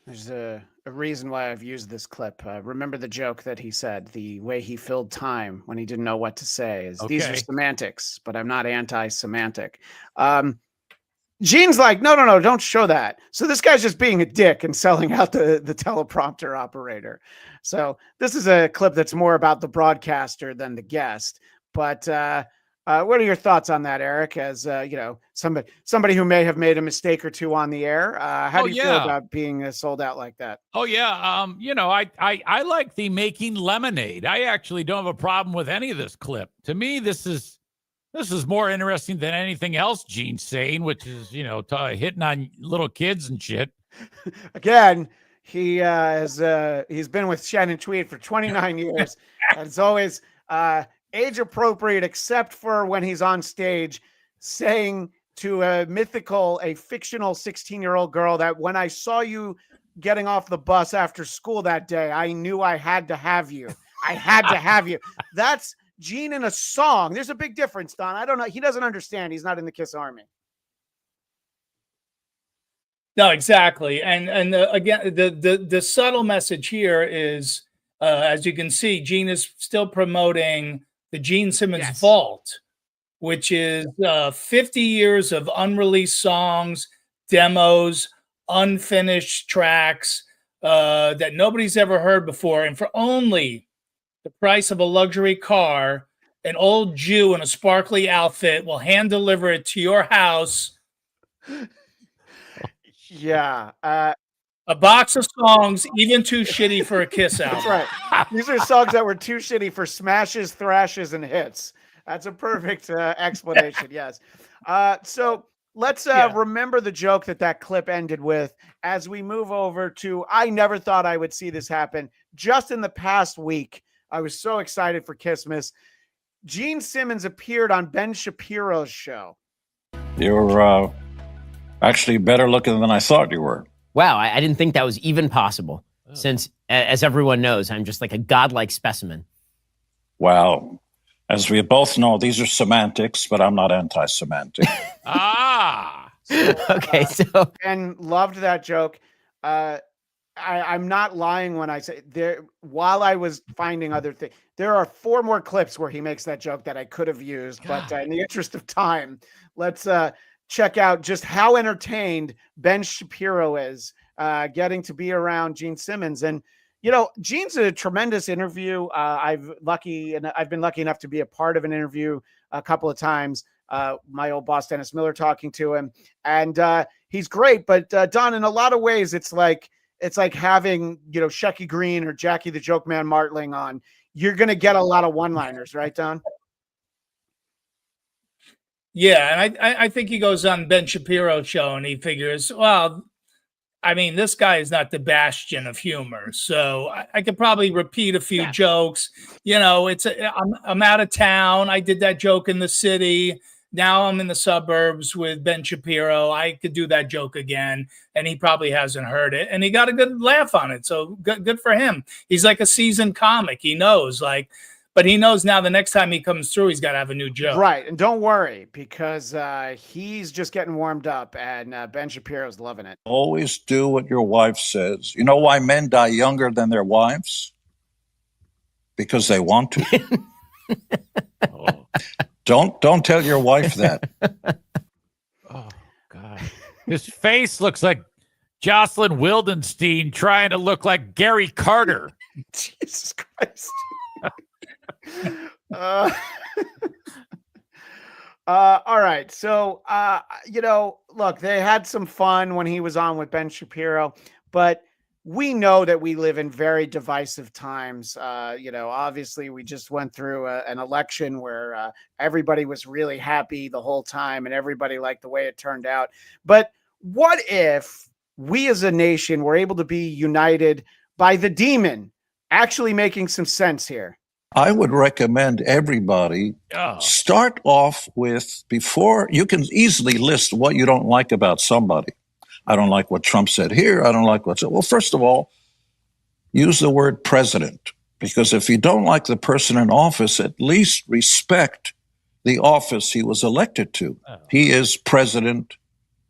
There's a reason why I've used this clip. Remember the joke that he said, the way he filled time when he didn't know what to say is these are semantics, but I'm not anti-semantic. Gene's like, no, don't show that. So this guy's just being a dick and selling out the teleprompter operator. So this is a clip that's more about the broadcaster than the guest. But what are your thoughts on that, Eric? As somebody who may have made a mistake or two on the air. How do you feel about being sold out like that? Oh yeah, I like the making lemonade. I actually don't have a problem with any of this clip. To me, this is more interesting than anything else Gene's saying, which is hitting on little kids and shit. Again, he's been with Shannon Tweed for 29 years, and it's always age appropriate, except for when he's on stage saying to a fictional 16-year-old girl that when I saw you getting off the bus after school that day, I knew I had to have you. I had to have you. That's Gene in a song. There's a big difference, Don. I don't know. He doesn't understand. He's not in the Kiss Army. No, exactly. And again, the subtle message here is, as you can see, Gene is still promoting the Gene Simmons Vault, which is 50 years of unreleased songs, demos, unfinished tracks that nobody's ever heard before. And for only the price of a luxury car, an old Jew in a sparkly outfit will hand deliver it to your house. Yeah. A box of songs, even too shitty for a Kiss album. That's right. These are songs that were too shitty for smashes, thrashes, and hits. That's a perfect explanation. Yes. So let's remember the joke that clip ended with as we move over to, I never thought I would see this happen. Just in the past week, I was so excited for Kissmas. Gene Simmons appeared on Ben Shapiro's show. You're actually better looking than I thought you were. Wow, I didn't think that was even possible. Since, as everyone knows, I'm just like a godlike specimen. Well, as we both know, these are semantics, but I'm not anti-semantic. Okay, so and loved that joke. I'm not lying when I say there. While I was finding other things, there are 4 more clips where he makes that joke that I could have used, but in the interest of time, let's check out just how entertained Ben Shapiro is getting to be around Gene Simmons. And, you know, Gene's a tremendous interview. I've been lucky enough to be a part of an interview a couple of times. My old boss, Dennis Miller, talking to him, and he's great. But Don, in a lot of ways, it's like having, you know, Shecky Green or Jackie the Joke Man Martling on. You're going to get a lot of one-liners, right, Don? Yeah, and I think he goes on Ben Shapiro's show and he figures, well, I mean, this guy is not the bastion of humor, so I could probably repeat a few jokes. You know, I'm out of town. I did that joke in the city. Now I'm in the suburbs with Ben Shapiro. I could do that joke again, and he probably hasn't heard it, and he got a good laugh on it. So good for him. He's like a seasoned comic. He knows, but he knows now the next time he comes through, he's got to have a new joke. Right. And don't worry, because he's just getting warmed up, and Ben Shapiro's loving it. Always do what your wife says. You know why men die younger than their wives? Because they want to. Don't tell your wife that. Oh, God. His face looks like Jocelyn Wildenstein trying to look like Gary Carter. Jesus Christ. All right. So, you know, look, they had some fun when he was on with Ben Shapiro, but we know that we live in very divisive times. You know, obviously we just went through an election where everybody was really happy the whole time and everybody liked the way it turned out. But what if we as a nation were able to be united by the demon actually making some sense here? I would recommend everybody start off with, before you can easily list what you don't like about somebody. I don't like what Trump said here. I don't like what. Well, first of all, use the word president, because if you don't like the person in office, at least respect the office he was elected to. He is President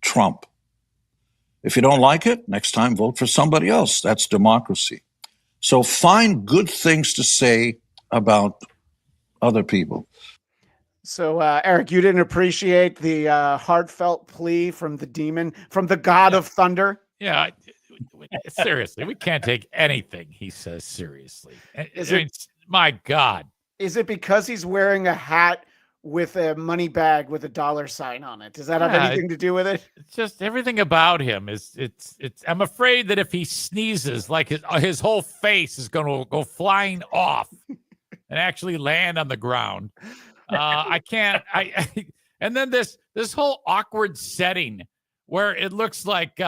Trump. If you don't like it, next time vote for somebody else. That's democracy. So find good things to say about other people. So, Eric, you didn't appreciate the heartfelt plea from the demon, from the God of Thunder? Yeah, seriously, we can't take anything he says seriously. My God. Is it because he's wearing a hat with a money bag with a dollar sign on it? Does that have anything to do with it? It's just everything about him is it's I'm afraid that if he sneezes, like his whole face is going to go flying off and actually land on the ground. I can't. And then this whole awkward setting where it looks like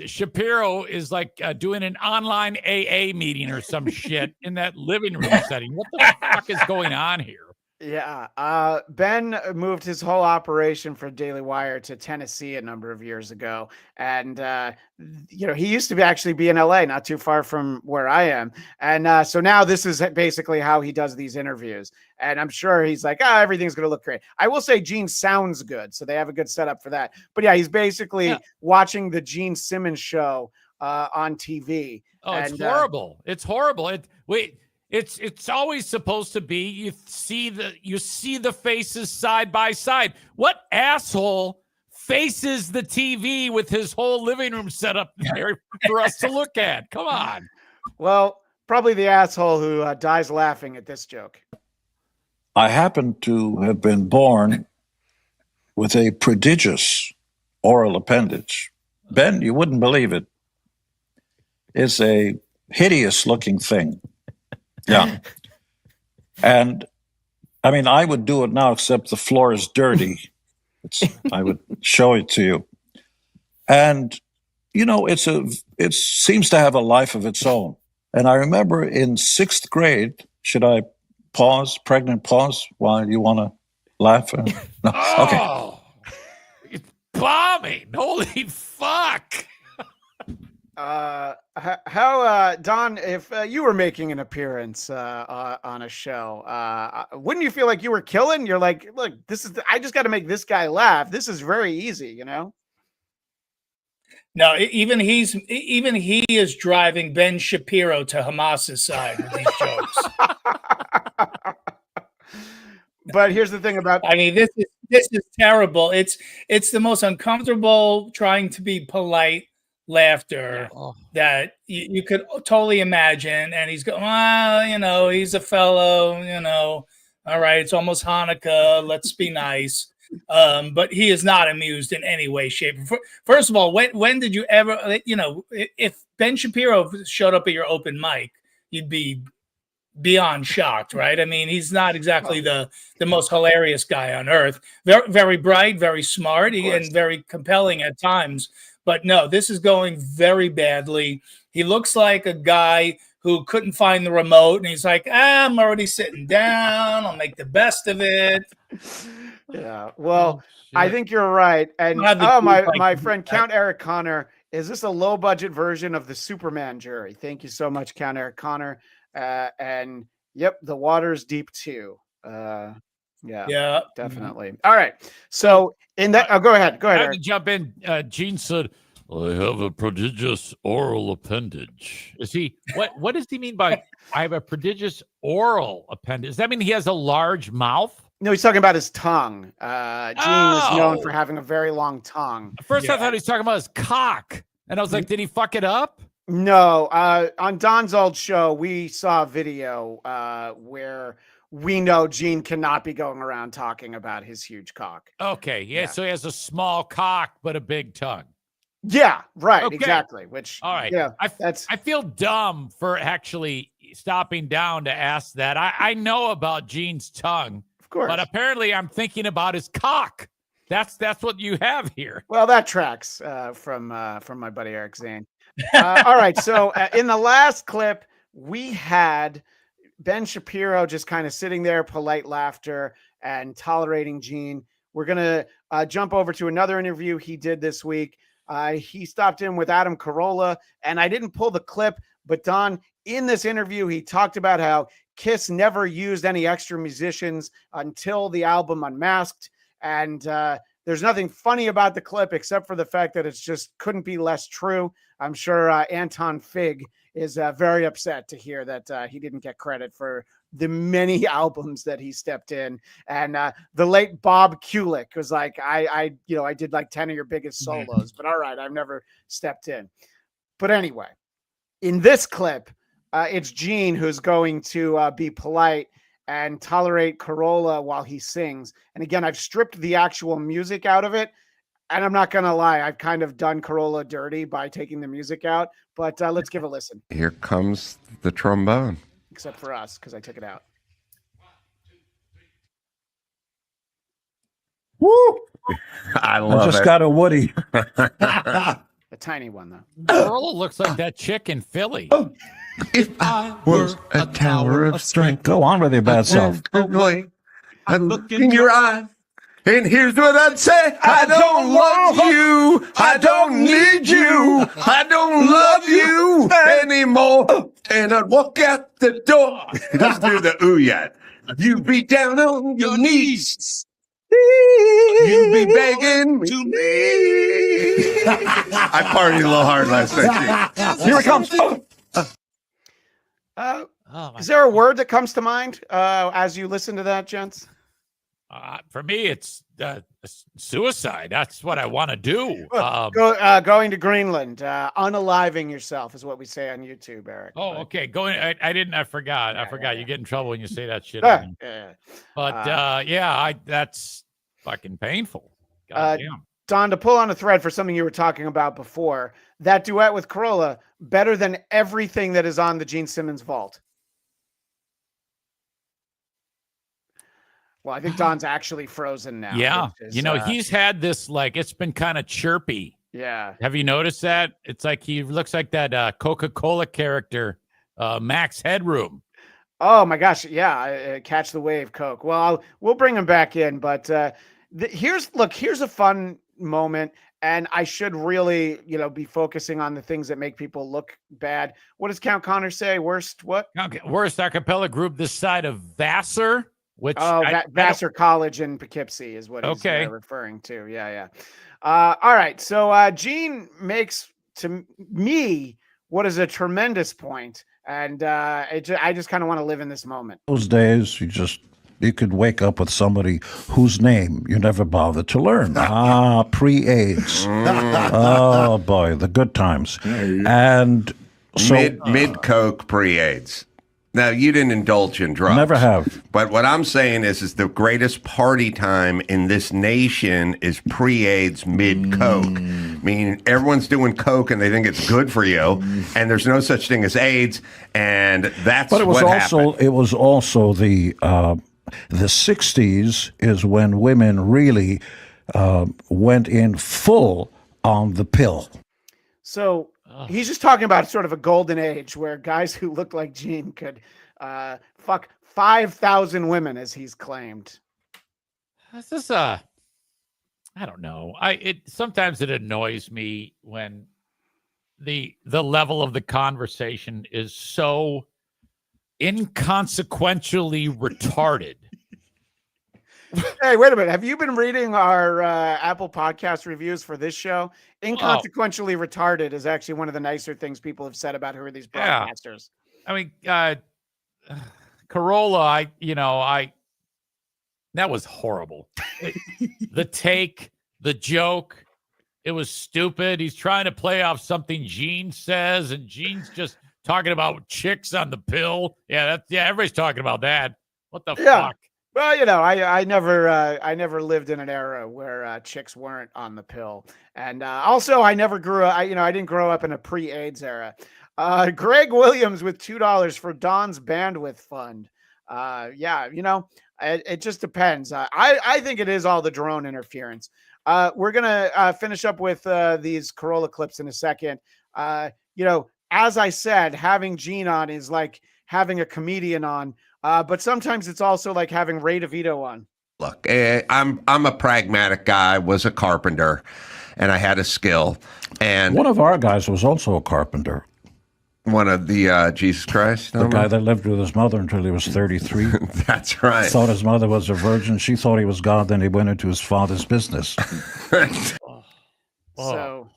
Shapiro is like doing an online AA meeting or some shit in that living room setting. What the fuck is going on here? Yeah. Ben moved his whole operation for Daily Wire to Tennessee a number of years ago. And, he used to actually be in LA, not too far from where I am. And so now this is basically how he does these interviews. And I'm sure he's like, everything's going to look great. I will say Gene sounds good. So they have a good setup for that. But yeah, he's basically watching the Gene Simmons show on TV. Oh, it's horrible. It's horrible. It's always supposed to be you see the faces side by side. What asshole faces the TV with his whole living room set up there for us to look at? Come on. Well, probably the asshole who dies laughing at this joke. I happen to have been born with a prodigious oral appendage. Ben, you wouldn't believe it. It's a hideous looking thing. Yeah. And I mean, I would do it now, except the floor is dirty. I would show it to you. And, it seems to have a life of its own. And I remember in 6th grade, should I pregnant pause while you want to laugh? No. Okay. Oh, it's bombing. Holy fuck. How Don, if you were making an appearance on a show, wouldn't you feel like you were killing? You're like, look, I just got to make this guy laugh. This is very easy, No, even he is driving Ben Shapiro to Hamas's side with these jokes. But here's the thing about this is terrible. It's the most uncomfortable trying to be polite laughter that you could totally imagine. And he's going, he's a fellow, all right, it's almost Hanukkah, let's be nice. But he is not amused in any way, shape. First of all, when did you ever, if Ben Shapiro showed up at your open mic, you'd be beyond shocked, right? I mean, he's not exactly the most hilarious guy on earth. Very, very bright, very smart, and very compelling at times. But no, this is going very badly. He looks like a guy who couldn't find the remote, and he's like, I'm already sitting down. I'll make the best of it. Yeah, well, I think you're right. And my friend Count Eric Connor, is this a low budget version of the Superman jury? Thank you so much, Count Eric Connor. And yep, the water's deep too. Yeah, definitely. All right. So in that, go ahead. I had to jump in. Gene said, I have a prodigious oral appendage. What does he mean by I have a prodigious oral appendage? Does that mean he has a large mouth? No, he's talking about his tongue. Gene is known for having a very long tongue. At first I thought he was talking about his cock. And I was like, did he fuck it up? No. On Don's old show, we saw a video where we know Gene cannot be going around talking about his huge cock. Okay. Yeah. So he has a small cock, but a big tongue. Yeah, right. Okay. Exactly. Which, all right. Yeah, I feel dumb for actually stopping down to ask that. I know about Gene's tongue, of course, but apparently I'm thinking about his cock. That's what you have here. Well, that tracks from my buddy Eric Zane. All right. So in the last clip, we had Ben Shapiro just kind of sitting there, polite laughter and tolerating Gene. We're going to jump over to another interview he did this week. He stopped in with Adam Carolla, and I didn't pull the clip, but Don, in this interview, he talked about how Kiss never used any extra musicians until the album Unmasked. And there's nothing funny about the clip except for the fact that it's just couldn't be less true. I'm sure Anton Fig is very upset to hear that he didn't get credit for the many albums that he stepped in. And the late Bob Kulick was like, I did like 10 of your biggest solos, but all right, I've never stepped in. But anyway, in this clip, it's Gene who's going to be polite and tolerate Carolla while he sings. And again, I've stripped the actual music out of it. And I'm not going to lie, I've kind of done Carolla dirty by taking the music out. But let's give a listen. Here comes the trombone. Except for us, because I took it out. Woo! I love it. I just got a Woody. A tiny one, though. Carolla looks like that chick in Philly. If I were a tower of strength. Go on with your bad self. I look in your eyes. And here's what I'd say. I don't love you. I don't need you. I don't love you anymore. And I'd walk out the door. Let's do the ooh yet. You'd be down on your knees. You'd be begging to me. I partied a little hard last night. Here it comes. Is there a word that comes to mind as you listen to that, gents? For me, it's suicide. That's what I want to do. Going to Greenland, unaliving yourself is what we say on YouTube, Eric. Oh, okay. I forgot. I forgot. You get in trouble when you say that shit. But that's fucking painful. Goddamn. Don, to pull on a thread for something you were talking about before, that duet with Carolla, better than everything that is on the Gene Simmons vault. Well, I think Don's actually frozen now. Yeah. Is, he's had this, it's been kind of chirpy. Yeah. Have you noticed that? It's like he looks like that Coca-Cola character, Max Headroom. Oh, my gosh. Yeah. Catch the wave, Coke. Well, we'll bring him back in. But here's a fun moment. And I should really, be focusing on the things that make people look bad. What does Count Connor say? Worst what? Worst a cappella group this side of Vassar. Vassar College in Poughkeepsie is what he's referring to. Yeah. All right. So Gene makes to me what is a tremendous point, and I just kind of want to live in this moment. Those days, you could wake up with somebody whose name you never bothered to learn. Pre-AIDS. Oh boy, the good times. And so mid Coke, pre-AIDS. Now, you didn't indulge in drugs. Never have. But what I'm saying is the greatest party time in this nation is pre-AIDS, mid-Coke. I mean, everyone's doing Coke and they think it's good for you, and there's no such thing as AIDS, and that's what happened. It was also the 60s is when women really went in full on the pill. So he's just talking about sort of a golden age where guys who look like Gene could fuck 5,000 women, as he's claimed. This is I don't know. Sometimes it annoys me when the level of the conversation is so inconsequentially retarded. Hey, wait a minute. Have you been reading our Apple Podcast reviews for this show? Inconsequentially retarded is actually one of the nicer things people have said about who are these broadcasters. I mean, Carolla, that was horrible. The take, the joke, it was stupid. He's trying to play off something Gene says, and Gene's just talking about chicks on the pill. Yeah, everybody's talking about that. What the fuck? Well, I never lived in an era where chicks weren't on the pill, and also I never grew up. I didn't grow up in a pre-AIDS era. Greg Williams with $2 for Don's bandwidth fund. It just depends. I think it is all the drone interference. We're gonna finish up with these Carolla clips in a second. As I said, having Gene on is like having a comedian on. But sometimes it's also like having Ray DeVito on. Look, I'm a pragmatic guy, was a carpenter, and I had a skill. And one of our guys was also a carpenter. One of the Jesus Christ? The guy that lived with his mother until he was 33. That's right. Thought his mother was a virgin. She thought he was God. Then he went into his father's business. So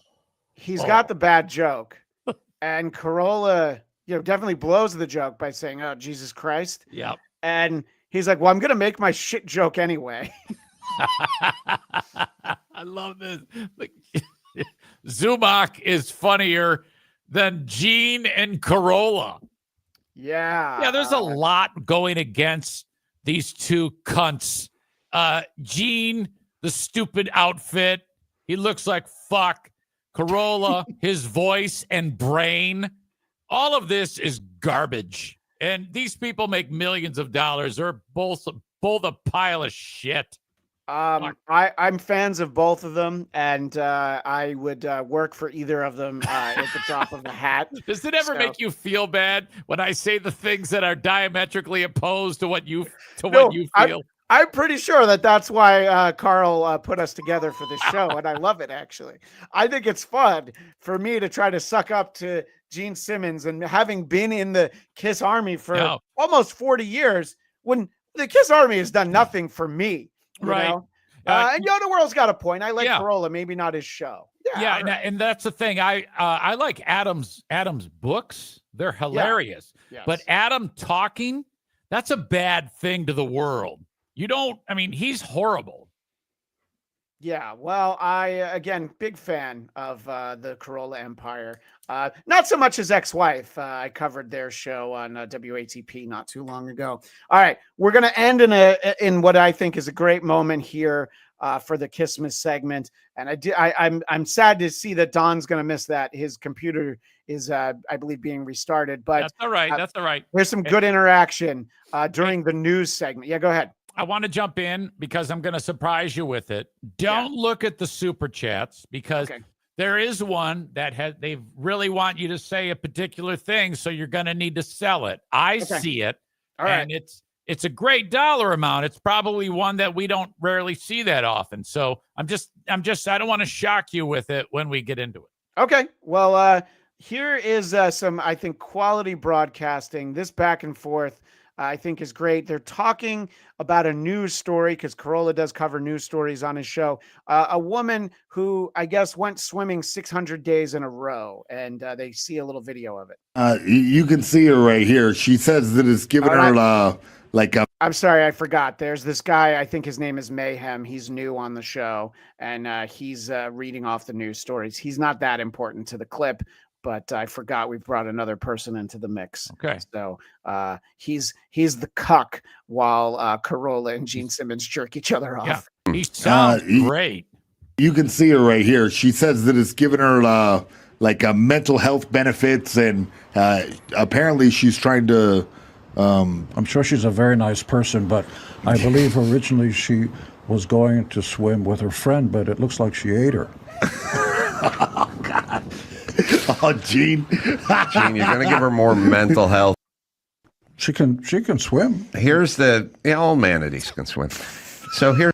he's got the bad joke. And Carolla... definitely blows the joke by saying, "Oh, Jesus Christ." Yeah. And he's like, "Well, I'm going to make my shit joke anyway." I love this. Zumach is funnier than Gene and Carolla. Yeah. Yeah, there's a lot going against these two cunts. Gene, the stupid outfit. He looks like fuck. Carolla, his voice and brain. All of this is garbage, and these people make millions of dollars. They're both a pile of shit. I'm fans of both of them, and I would work for either of them at the drop of a hat. Does it ever make you feel bad when I say the things that are diametrically opposed to what you feel? I'm pretty sure that's why Carl put us together for this show, and I love it, actually. I think it's fun for me to try to suck up to Gene Simmons, and having been in the Kiss Army for almost 40 years, when the Kiss Army has done nothing for me, you know? And the World's got a point. I like Corolla, maybe not his show. Yeah, and that's the thing. I like Adam's books. They're hilarious. Yes. But Adam talking, that's a bad thing to the world. He's horrible. Yeah, well, again, big fan of the Corolla Empire. Not so much his ex-wife. I covered their show on WATP not too long ago. All right, we're going to end in what I think is a great moment here for the Kissmas segment. And I'm sad to see that Don's going to miss that. His computer is, I believe, being restarted. But that's all right. That's all right. There's some good interaction during the news segment. Yeah, go ahead. I want to jump in because I'm going to surprise you with it. Don't look at the super chats because there is one that they really want you to say a particular thing, so you're going to need to sell it. I see it, and it's a great dollar amount. It's probably one that we don't rarely see that often. So I don't want to shock you with it when we get into it. Okay, well, here is some, I think, quality broadcasting. This back and forth, I think, is great. They're talking about a news story because Corolla does cover news stories on his show. A woman who, I guess, went swimming 600 days in a row, and they see a little video of it. You can see her right here. She says that it's given her I'm sorry, I forgot. There's this guy, I think his name is Mayhem. He's new on the show, and he's reading off the news stories. He's not that important to the clip, but I forgot we brought another person into the mix. Okay. So he's the cuck while Corolla and Gene Simmons jerk each other off. Yeah. He sounds great. You can see her right here. She says that it's given her mental health benefits, and apparently she's trying to. I'm sure she's a very nice person, but I believe originally she was going to swim with her friend, but it looks like she ate her. Oh, God. Oh, Gene. Gene, you're going to give her more mental health. She can swim. Here's all manatees can swim. So here's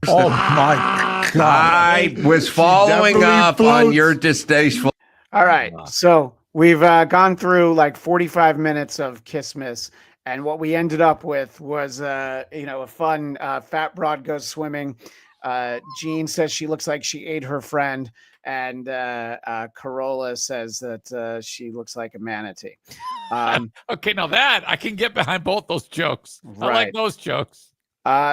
oh my God. I was following up on your distasteful. All right. So we've gone through like 45 minutes of Kissmas, and what we ended up with was a fun fat broad goes swimming. Jean says she looks like she ate her friend, and Corolla says that she looks like a manatee. Okay, now that I can get behind both those jokes. I like those jokes.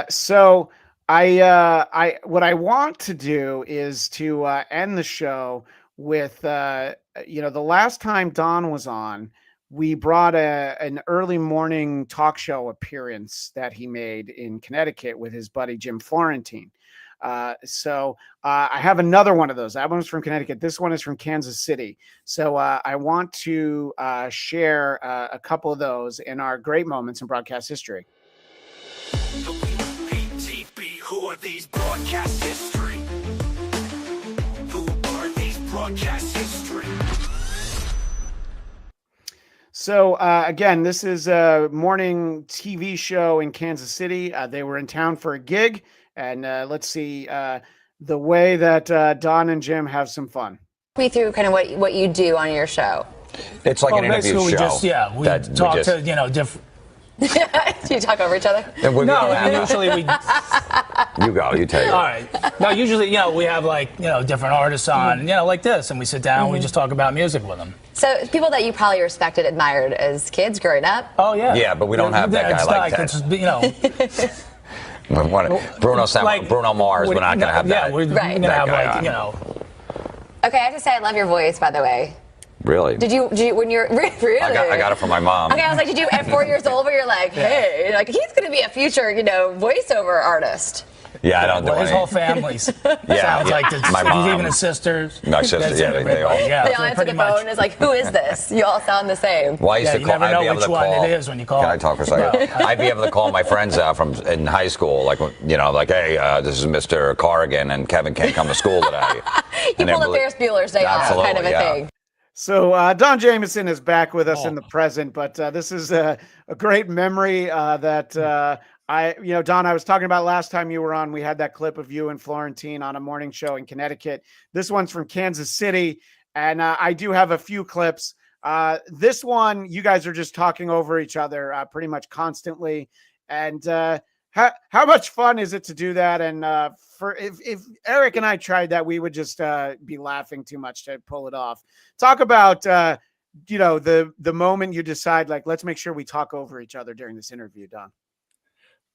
So I what I want to do is to end the show with the last time Don was on, we brought an early morning talk show appearance that he made in Connecticut with his buddy Jim Florentine. So I have another one of those. That one's from Connecticut. This one is from Kansas City. So I want to share a couple of those in our great moments in broadcast history. Who are these broadcast history? Who are these broadcast history? So again, this is a morning TV show in Kansas City. They were in town for a gig. And let's see the way that Don and Jim have some fun. Walk me through kind of what you do on your show. It's like an interview show. We talk to different. Do you talk over each other? No, usually we. You go. You tell you. All right. No, usually we have different artists on like this, and we sit down. We just talk about music with them. So people that you probably respected, admired as kids growing up. Oh yeah. Yeah, but we don't have that guy like that. Bruno Mars, we're not going to have that. Yeah, we're going to have Okay, I have to say I love your voice, by the way. Really? Did you when you're really? I got it from my mom. Okay, I was like, did you at 4 years old where you're like, hey, he's going to be a future, voiceover artist? Yeah, I don't do his whole family's sounds like this. My mom, even his sisters. My sisters, they all answer the phone and it's like, who is this? You all sound the same. Well, I used to you call, never know which one it is when you call. Can I talk for a second? I'd be able to call my friends from in high school, hey, this is Mr. Corrigan, and Kevin can't come to school today. You pull the Ferris Bueller's Day Off kind of a thing. So Don Jamieson is back with us in the present, but this is a great memory that Don, I was talking about last time you were on, we had that clip of you and Florentine on a morning show in Connecticut. This one's from Kansas City. And I do have a few clips. This one, you guys are just talking over each other pretty much constantly. And how much fun is it to do that? And if Eric and I tried that, we would just be laughing too much to pull it off. Talk about the moment you decide, like, let's make sure we talk over each other during this interview, Don.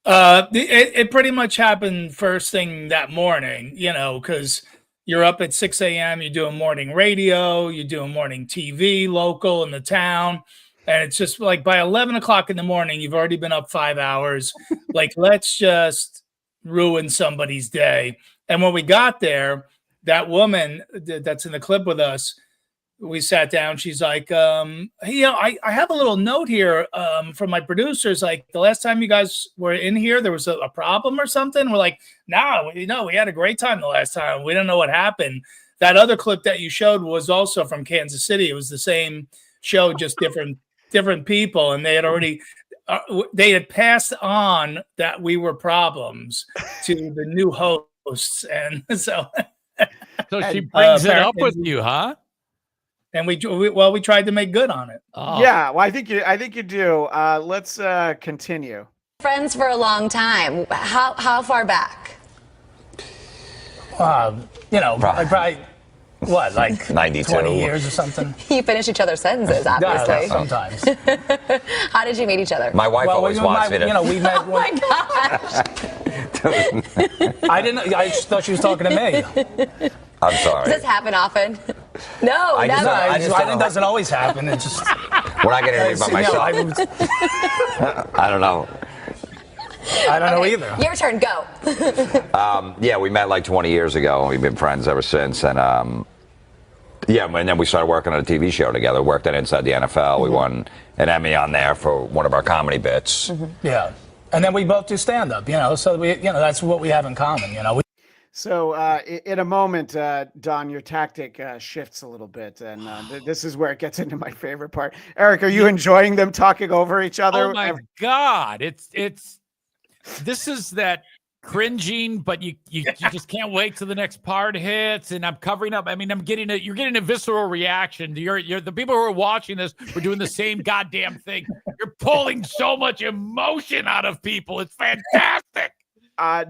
It pretty much happened first thing that morning, because you're up at 6 a.m., you're doing morning radio, you're doing morning TV, local in the town. And it's just like by 11 o'clock in the morning, you've already been up 5 hours. Like, let's just ruin somebody's day. And when we got there, that woman that's in the clip with us, we sat down. She's like, I have a little note here from my producers. Like, the last time you guys were in here, there was a problem or something. We're like, no, we had a great time the last time. We don't know what happened. That other clip that you showed was also from Kansas City. It was the same show, just different people. And they had already, they had passed on that we were problems to the new hosts. And so she brings it up with you, huh? And we tried to make good on it. Oh. Yeah, well, I think you do. Let's continue. Friends for a long time. How far back? Probably what, like 92, 20 years or something. You finish each other's sentences, obviously. Yeah, sometimes. How did you meet each other? My wife always wants me to. We met. Oh my gosh! I just thought she was talking to me. I'm sorry. Does this happen often? No, never. I think it doesn't always happen. It's just we're not getting read by myself. I don't know. I don't know either. Your turn. Go. Yeah, we met like 20 years ago, and we've been friends ever since. And and then we started working on a TV show together. Worked on Inside the NFL. We won an Emmy on there for one of our comedy bits. Yeah, and then we both do stand up. So we, that's what we have in common. So in a moment, Don, your tactic shifts a little bit, and this is where it gets into my favorite part. Eric, are you enjoying them talking over each other? Oh my God, this is that cringing, but you just can't wait till the next part hits, and I'm covering up. I mean, you're getting a visceral reaction. You're the people who are watching this. We're doing the same goddamn thing. You're pulling so much emotion out of people. It's fantastic.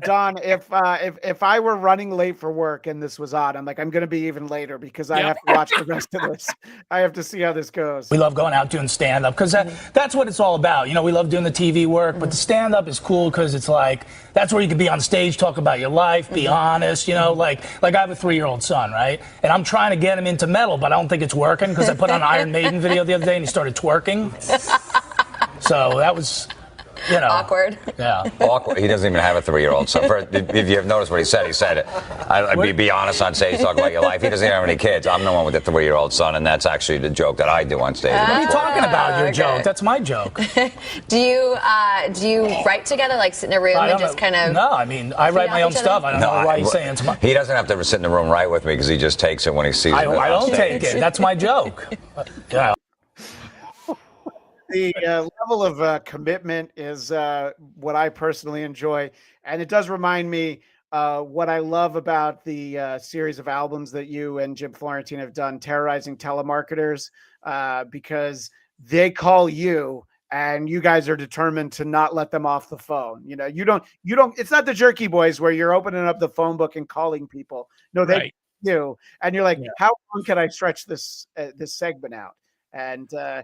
Don, if I were running late for work and this was on, I'm going to be even later because I have to watch the rest of this. I have to see how this goes. We love going out doing stand up because that's what it's all about. We love doing the TV work, but the stand up is cool because it's like that's where you can be on stage, talk about your life, be honest. Like I have a 3-year-old son, right? And I'm trying to get him into metal, but I don't think it's working because I put on an Iron Maiden video the other day and he started twerking. So that was. Awkward. Yeah. Awkward. He doesn't even have a 3-year-old. So if you have noticed what he said, I'd be honest on stage, talk about your life. He doesn't even have any kids. I'm the one with the 3-year-old son, and that's actually the joke that I do on stage. What are you talking about? Your joke? That's my joke. Do you write together, like sit in a room and just kind of? No, I mean I write my own stuff. I don't know why he's saying it's my. He doesn't have to sit in the room right with me because he just takes it when he sees it. I don't take it. That's my joke. Yeah. The level of commitment is what I personally enjoy. And it does remind me what I love about the series of albums that you and Jim Florentine have done, Terrorizing Telemarketers, because they call you and you guys are determined to not let them off the phone. You don't, it's not the Jerky Boys where you're opening up the phone book and calling people. No, they do. And you're like, how long can I stretch this segment out? And the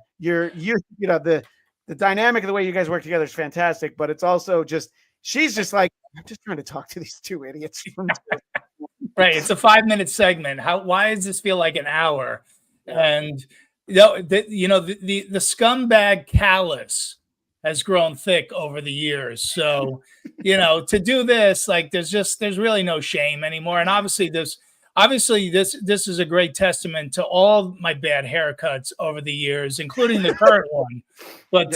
dynamic of the way you guys work together is fantastic, but it's also just, she's just like, I'm just trying to talk to these two idiots. Right. It's a 5-minute segment. Why does this feel like an hour? And the scumbag callus has grown thick over the years. So, to do this, like there's really no shame anymore. And obviously this is a great testament to all my bad haircuts over the years, including the current one. But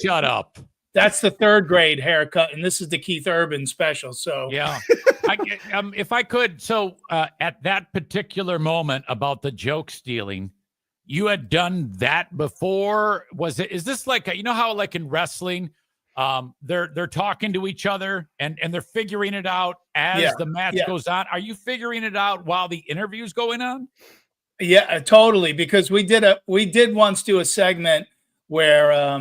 shut up. That's the 3rd grade haircut, and this is the Keith Urban special. So if I could, at that particular moment about the joke stealing, you had done that before. Is this like how like in wrestling, They're talking to each other and they're figuring it out as the match goes on. Are you figuring it out while the interview's going on? Yeah, totally. Because we did once do a segment where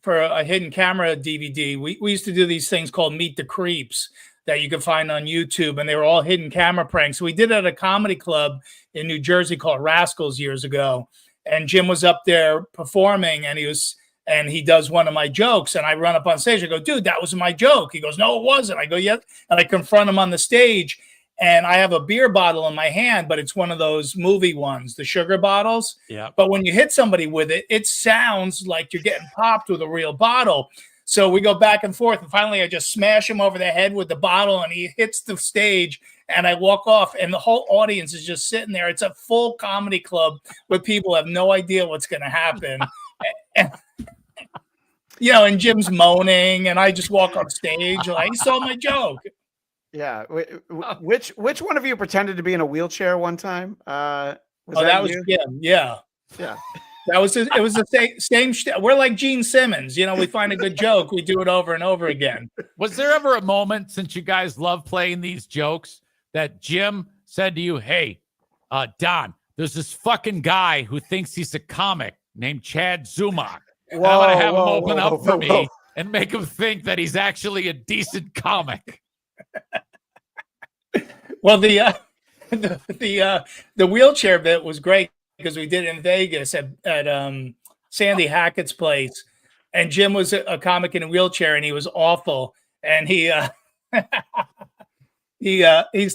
for a hidden camera DVD, we used to do these things called Meet the Creeps that you can find on YouTube, and they were all hidden camera pranks. So we did it at a comedy club in New Jersey called Rascals years ago. And Jim was up there performing, and he does one of my jokes, and I run up on stage. I go, dude, that was my joke. He goes, no, it wasn't. I go, yeah. And I confront him on the stage, and I have a beer bottle in my hand, but it's one of those movie ones, the sugar bottles. Yeah. But when you hit somebody with it, it sounds like you're getting popped with a real bottle. So we go back and forth, and finally I just smash him over the head with the bottle, and he hits the stage, and I walk off, and the whole audience is just sitting there. It's a full comedy club with people who have no idea what's going to happen. and and Jim's moaning, and I just walk on stage like, he saw my joke. Yeah. Which one of you pretended to be in a wheelchair one time? That was Jim. Yeah. Yeah. It was the same. We're like Gene Simmons. We find a good joke, we do it over and over again. Was there ever a moment, since you guys love playing these jokes, that Jim said to you, hey, Don, there's this fucking guy who thinks he's a comic named Chad Zumach. And I want to have him open up for me and make him think that he's actually a decent comic. Well, the wheelchair bit was great because we did it in Vegas at Sandy Hackett's place, and Jim was a comic in a wheelchair, and he was awful, and he's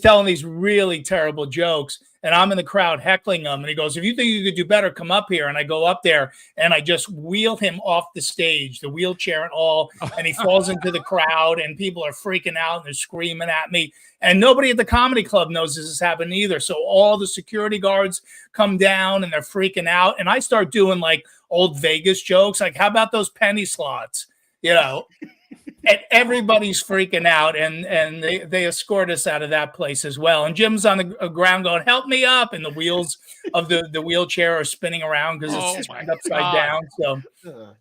telling these really terrible jokes, and I'm in the crowd heckling him, and he goes, if you think you could do better, come up here. And I go up there, and I just wheel him off the stage, the wheelchair and all, and he falls into the crowd, and people are freaking out, and they're screaming at me, and nobody at the comedy club knows this is happening either. So all the security guards come down, and they're freaking out, and I start doing like old Vegas jokes, like, how about those penny slots, And everybody's freaking out, and they escort us out of that place as well. And Jim's on the ground going, help me up. And the wheels of the wheelchair are spinning around because it's upside down. So,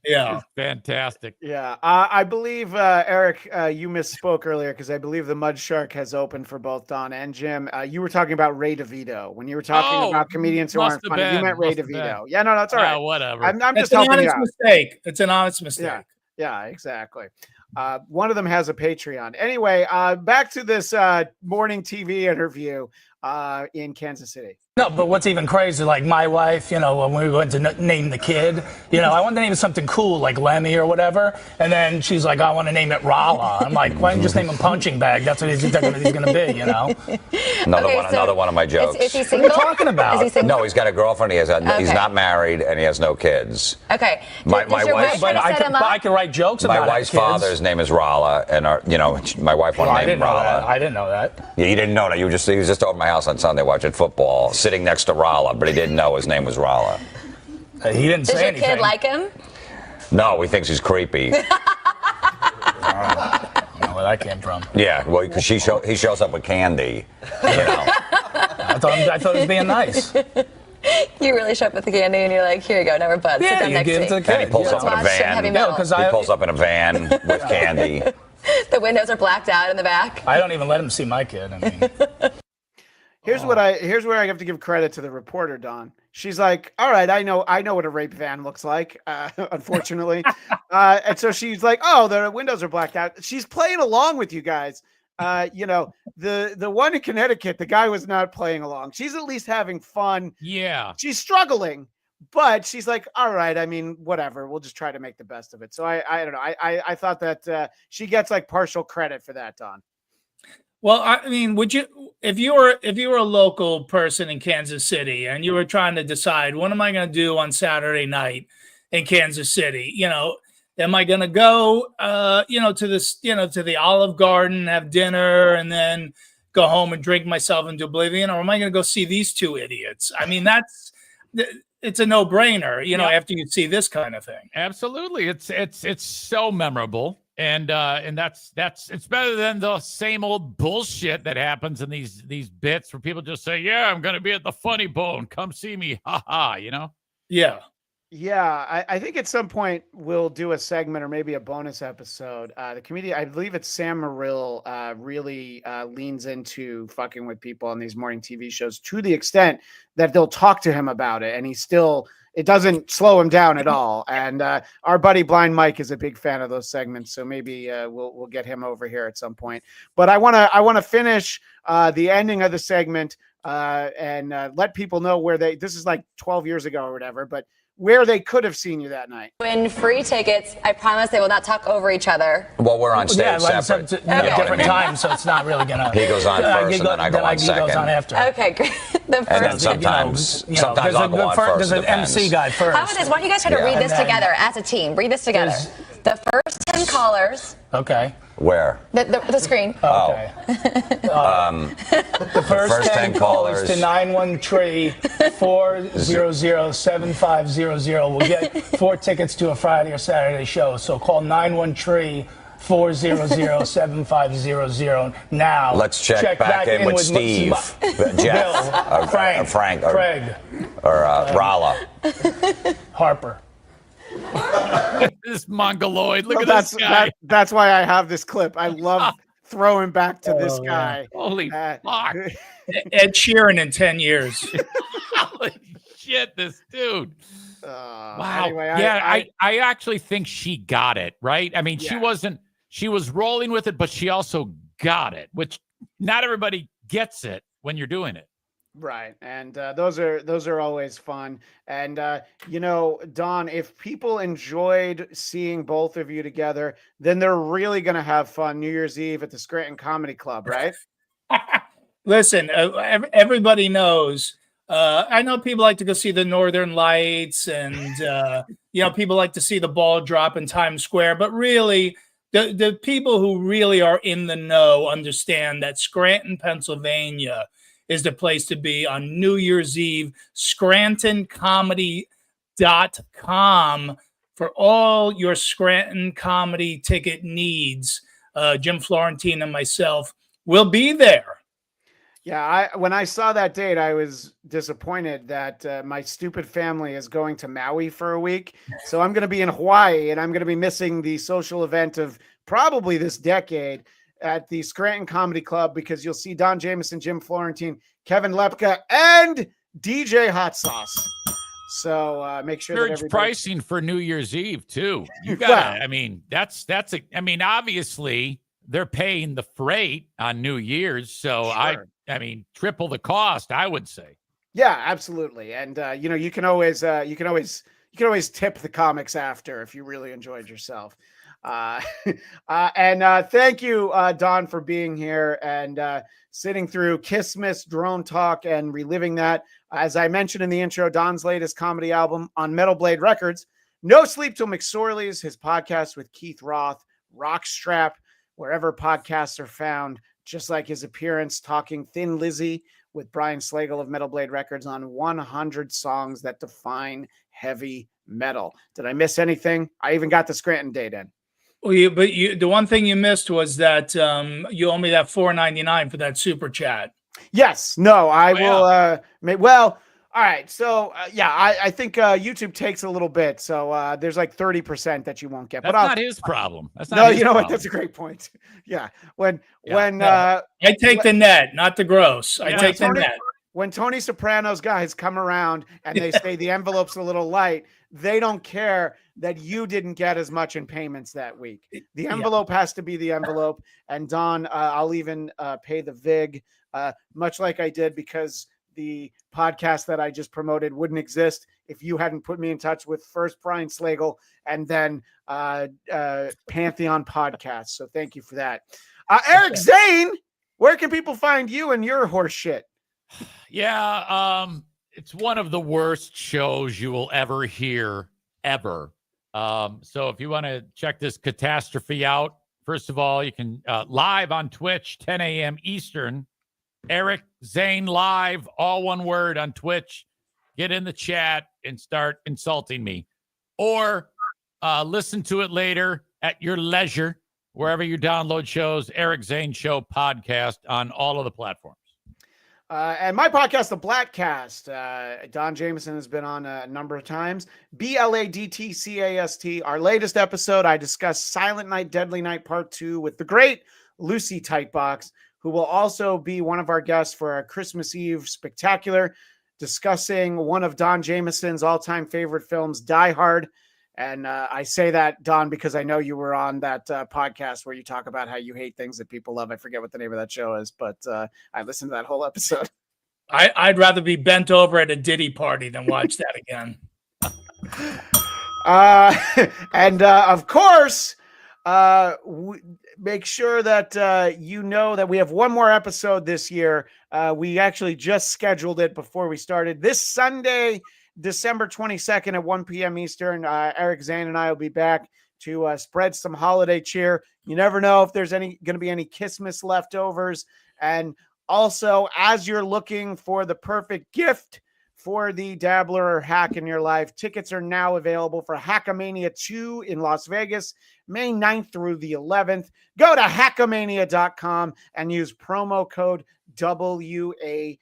yeah. It's fantastic. Yeah. I believe, Eric, you misspoke earlier because I believe the Mud Shark has opened for both Don and Jim. You were talking about Ray DeVito. When you were talking about comedians who aren't funny, you meant Ray DeVito. Yeah, no, that's all right. Whatever. I'm just helping you out. It's an honest mistake. Yeah, exactly. One of them has a Patreon. Anyway, back to this morning TV interview in Kansas City. No, but what's even crazy, like my wife, when we went to name the kid, I wanted to name it something cool like Lemmy or whatever. And then she's like, I want to name it Rala. I'm like, why don't you just name him Punching Bag? That's what he's going to be, Another one of my jokes. Is he single? What are you talking about? Is he single? No, he's got a girlfriend. He's not married, and he has no kids. Okay. My wife, but I can write jokes about it. My wife's father's name is Rala, and my wife wanted to name Rala. I didn't know that. Yeah, you didn't know that. He was just over my house on Sunday watching football, sitting next to Rala, but he didn't know his name was Rala. He didn't say anything. Does your kid like him? No, he thinks he's creepy. I don't know where that came from. Yeah, well, because he shows up with candy. I thought he was being nice. You really show up with the candy and you're like, here you go, now we're buds. Sit down next to me. And he pulls up in a van. He pulls up in a van with candy. The windows are blacked out in the back. I don't even let him see my kid. Here's where I have to give credit to the reporter, Don. She's like, all right, I know what a rape van looks like, unfortunately. And so she's like, oh, the windows are blacked out. She's playing along with you guys. The one in Connecticut, the guy was not playing along. She's at least having fun. Yeah. She's struggling, but she's like, all right, I mean, whatever. We'll just try to make the best of it. So I don't know. I thought that she gets like partial credit for that, Don. Well, I mean, would you, if you were a local person in Kansas City and you were trying to decide, what am I going to do on Saturday night in Kansas City? Am I going to go, to this, to the Olive Garden, have dinner, and then go home and drink myself into oblivion, or am I going to go see these two idiots? I mean, it's a no-brainer, after you see this kind of thing. Absolutely, it's so memorable. And that's it's better than the same old bullshit that happens in these bits where people just say, yeah, I'm going to be at the Funny Bone. Come see me. Ha ha, Yeah. Yeah, I think at some point we'll do a segment or maybe a bonus episode. The comedian, I believe it's Sam Morrill, really leans into fucking with people on these morning TV shows to the extent that they'll talk to him about it, and it doesn't slow him down at all. And our buddy Blind Mike is a big fan of those segments, so maybe we'll get him over here at some point. But I want to finish the ending of the segment and let people know where this is like 12 years ago or whatever, but where they could have seen you that night. Win free tickets. I promise they will not talk over each other. Well, we're on stage separate. Different times, so it's not really gonna. He goes on first, and then I go on second. He goes on after. Okay, great. The first. And then sometimes I'll go on first. There's an MC guy first. How about this? Why don't you guys try to read this together as a team? Read this together. The first 10 callers. Okay. Where? The screen. Okay. The first 10 callers to 913-400-7500 will get 4 tickets to a Friday or Saturday show. So call 913-400-7500 now. Let's check back in with Steve, Jeff, Frank, Craig, or Rala. Harper. This mongoloid. Look at this guy. That's why I have this clip. I love throwing back to this guy. Holy fuck. Ed Sheeran in 10 years. Holy shit, this dude. Wow. Anyway, I actually think she got it, right? I mean, she was rolling with it, but she also got it, which not everybody gets it when you're doing it. Right. And those are always fun. And, Don, if people enjoyed seeing both of you together, then they're really going to have fun New Year's Eve at the Scranton Comedy Club, right? Listen, everybody knows. I know people like to go see the Northern Lights and, people like to see the ball drop in Times Square. But really, the people who really are in the know understand that Scranton, Pennsylvania is the place to be on New Year's Eve. ScrantonComedy.com for all your Scranton comedy ticket needs. Jim Florentine and myself will be there. Yeah, when I saw that date, I was disappointed that my stupid family is going to Maui for a week. So I'm going to be in Hawaii, and I'm going to be missing the social event of probably this decade at the Scranton Comedy Club, because you'll see Don Jamieson, Jim Florentine, Kevin Lepka, and DJ Hot Sauce. So make sure that everybody... pricing for New Year's Eve too. You got it. I mean, obviously they're paying the freight on New Year's, so Sure. I mean, triple the cost, I would say. Yeah, absolutely. And you can always tip the comics after if you really enjoyed yourself. And thank you, Don, for being here and sitting through Kissmas, Drone Talk, and reliving that. As I mentioned in the intro, Don's latest comedy album on Metal Blade Records, No Sleep Till McSorley's, his podcast with Keith Roth, Rockstrap, wherever podcasts are found, just like his appearance talking Thin Lizzy with Brian Slagle of Metal Blade Records on 100 songs that define heavy metal. Did I miss anything? I even got the Scranton date in. Well, the one thing you missed was that you owe me that $4.99 for that super chat. Yes. No, I will. Well, all right. So, I think YouTube takes a little bit. So there's like 30% that you won't get. That's but not his problem. That's not no, his you know problem. what? That's a great point. Yeah. I take the net, not the gross. I take the net. When Tony Soprano's guys come around and they say the envelope's a little light, they don't care that you didn't get as much in payments that week. The envelope has to be the envelope. And Don, I'll even pay the VIG, much like I did, because the podcast that I just promoted wouldn't exist if you hadn't put me in touch with first Brian Slagle and then Pantheon Podcast. So thank you for that. Eric Zane, where can people find you and your horse shit? Yeah, it's one of the worst shows you will ever hear, ever. So if you want to check this catastrophe out, first of all, you can live on Twitch, 10 a.m. Eastern. Eric Zane live, all one word on Twitch. Get in the chat and start insulting me. Or listen to it later at your leisure, wherever you download shows, Eric Zane Show podcast on all of the platforms. And my podcast, the Blattcast. Don Jamieson has been on a number of times. BLADTCAST. Our latest episode, I discussed Silent Night, Deadly Night Part 2 with the great Lucy Tightbox, who will also be one of our guests for our Christmas Eve spectacular, discussing one of Don Jamieson's all-time favorite films, Die Hard. And I say that, Don, because I know you were on that podcast where you talk about how you hate things that people love. I forget what the name of that show is, but I listened to that whole episode. I'd rather be bent over at a Diddy party than watch that again. Of course, make sure that you know that we have one more episode this year. We actually just scheduled it before we started. This Sunday, December 22nd at 1 p.m. Eastern, Eric, Zane, and I will be back to spread some holiday cheer. You never know if there's going to be any Kissmas leftovers. And also, as you're looking for the perfect gift for the dabbler or hack in your life, tickets are now available for Hackamania 2 in Las Vegas, May 9th through the 11th. Go to hackamania.com and use promo code WATP.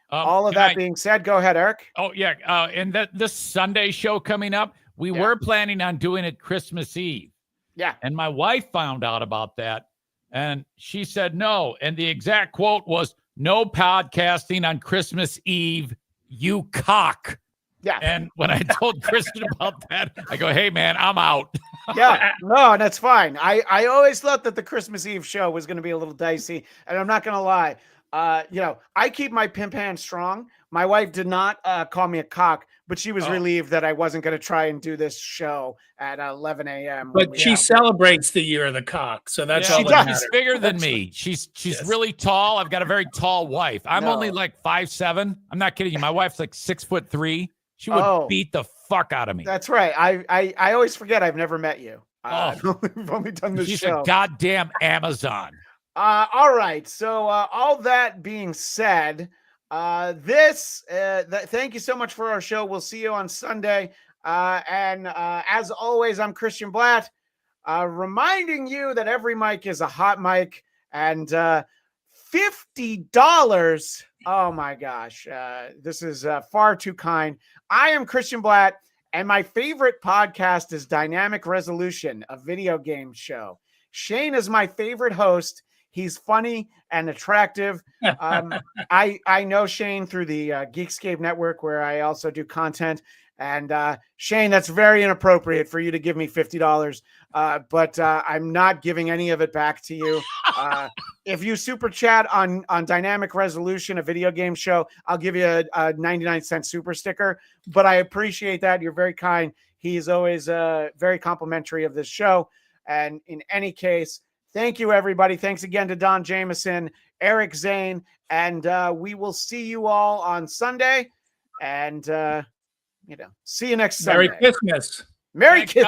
All of that being said, go ahead, Eric. Oh, yeah. And this Sunday show coming up, we were planning on doing it Christmas Eve. Yeah. And my wife found out about that, and she said no. And the exact quote was, "No podcasting on Christmas Eve, you cock." Yeah. And when I told Kristen about that, I go, "Hey, man, I'm out." Yeah, no, that's fine. I always thought that the Christmas Eve show was going to be a little dicey, and I'm not going to lie. I keep my pimp hand strong. My wife did not call me a cock, but she was relieved that I wasn't going to try and do this show at 11 a.m. But she celebrates the year of the cock, so that's all she that does. matters. She's bigger than me. She's really tall. I've got a very tall wife. I'm only like 5'7". I'm not kidding you. My wife's like 6'3". She would beat the fuck out of me. That's right. I always forget I've never met you. We've only done this She's show. a goddamn Amazon. All right. So all that being said, thank you so much for our show. We'll see you on Sunday. And as always, I'm Christian Bladt, reminding you that every mic is a hot mic, and $50. Oh my gosh. This is far too kind. I am Christian Bladt, and my favorite podcast is Dynamic Resolution, a video game show. Shane is my favorite host. He's funny and attractive. I know Shane through the Geekscape Network, where I also do content. And Shane, that's very inappropriate for you to give me $50, but I'm not giving any of it back to you. If you super chat on Dynamic Resolution, a video game show, I'll give you a 99-cent super sticker. But I appreciate that. You're very kind. He is always very complimentary of this show. And in any case, thank you, everybody. Thanks again to Don Jamieson, Eric, Zane, and we will see you all on Sunday. And see you next Sunday. Merry Christmas. Merry Christmas.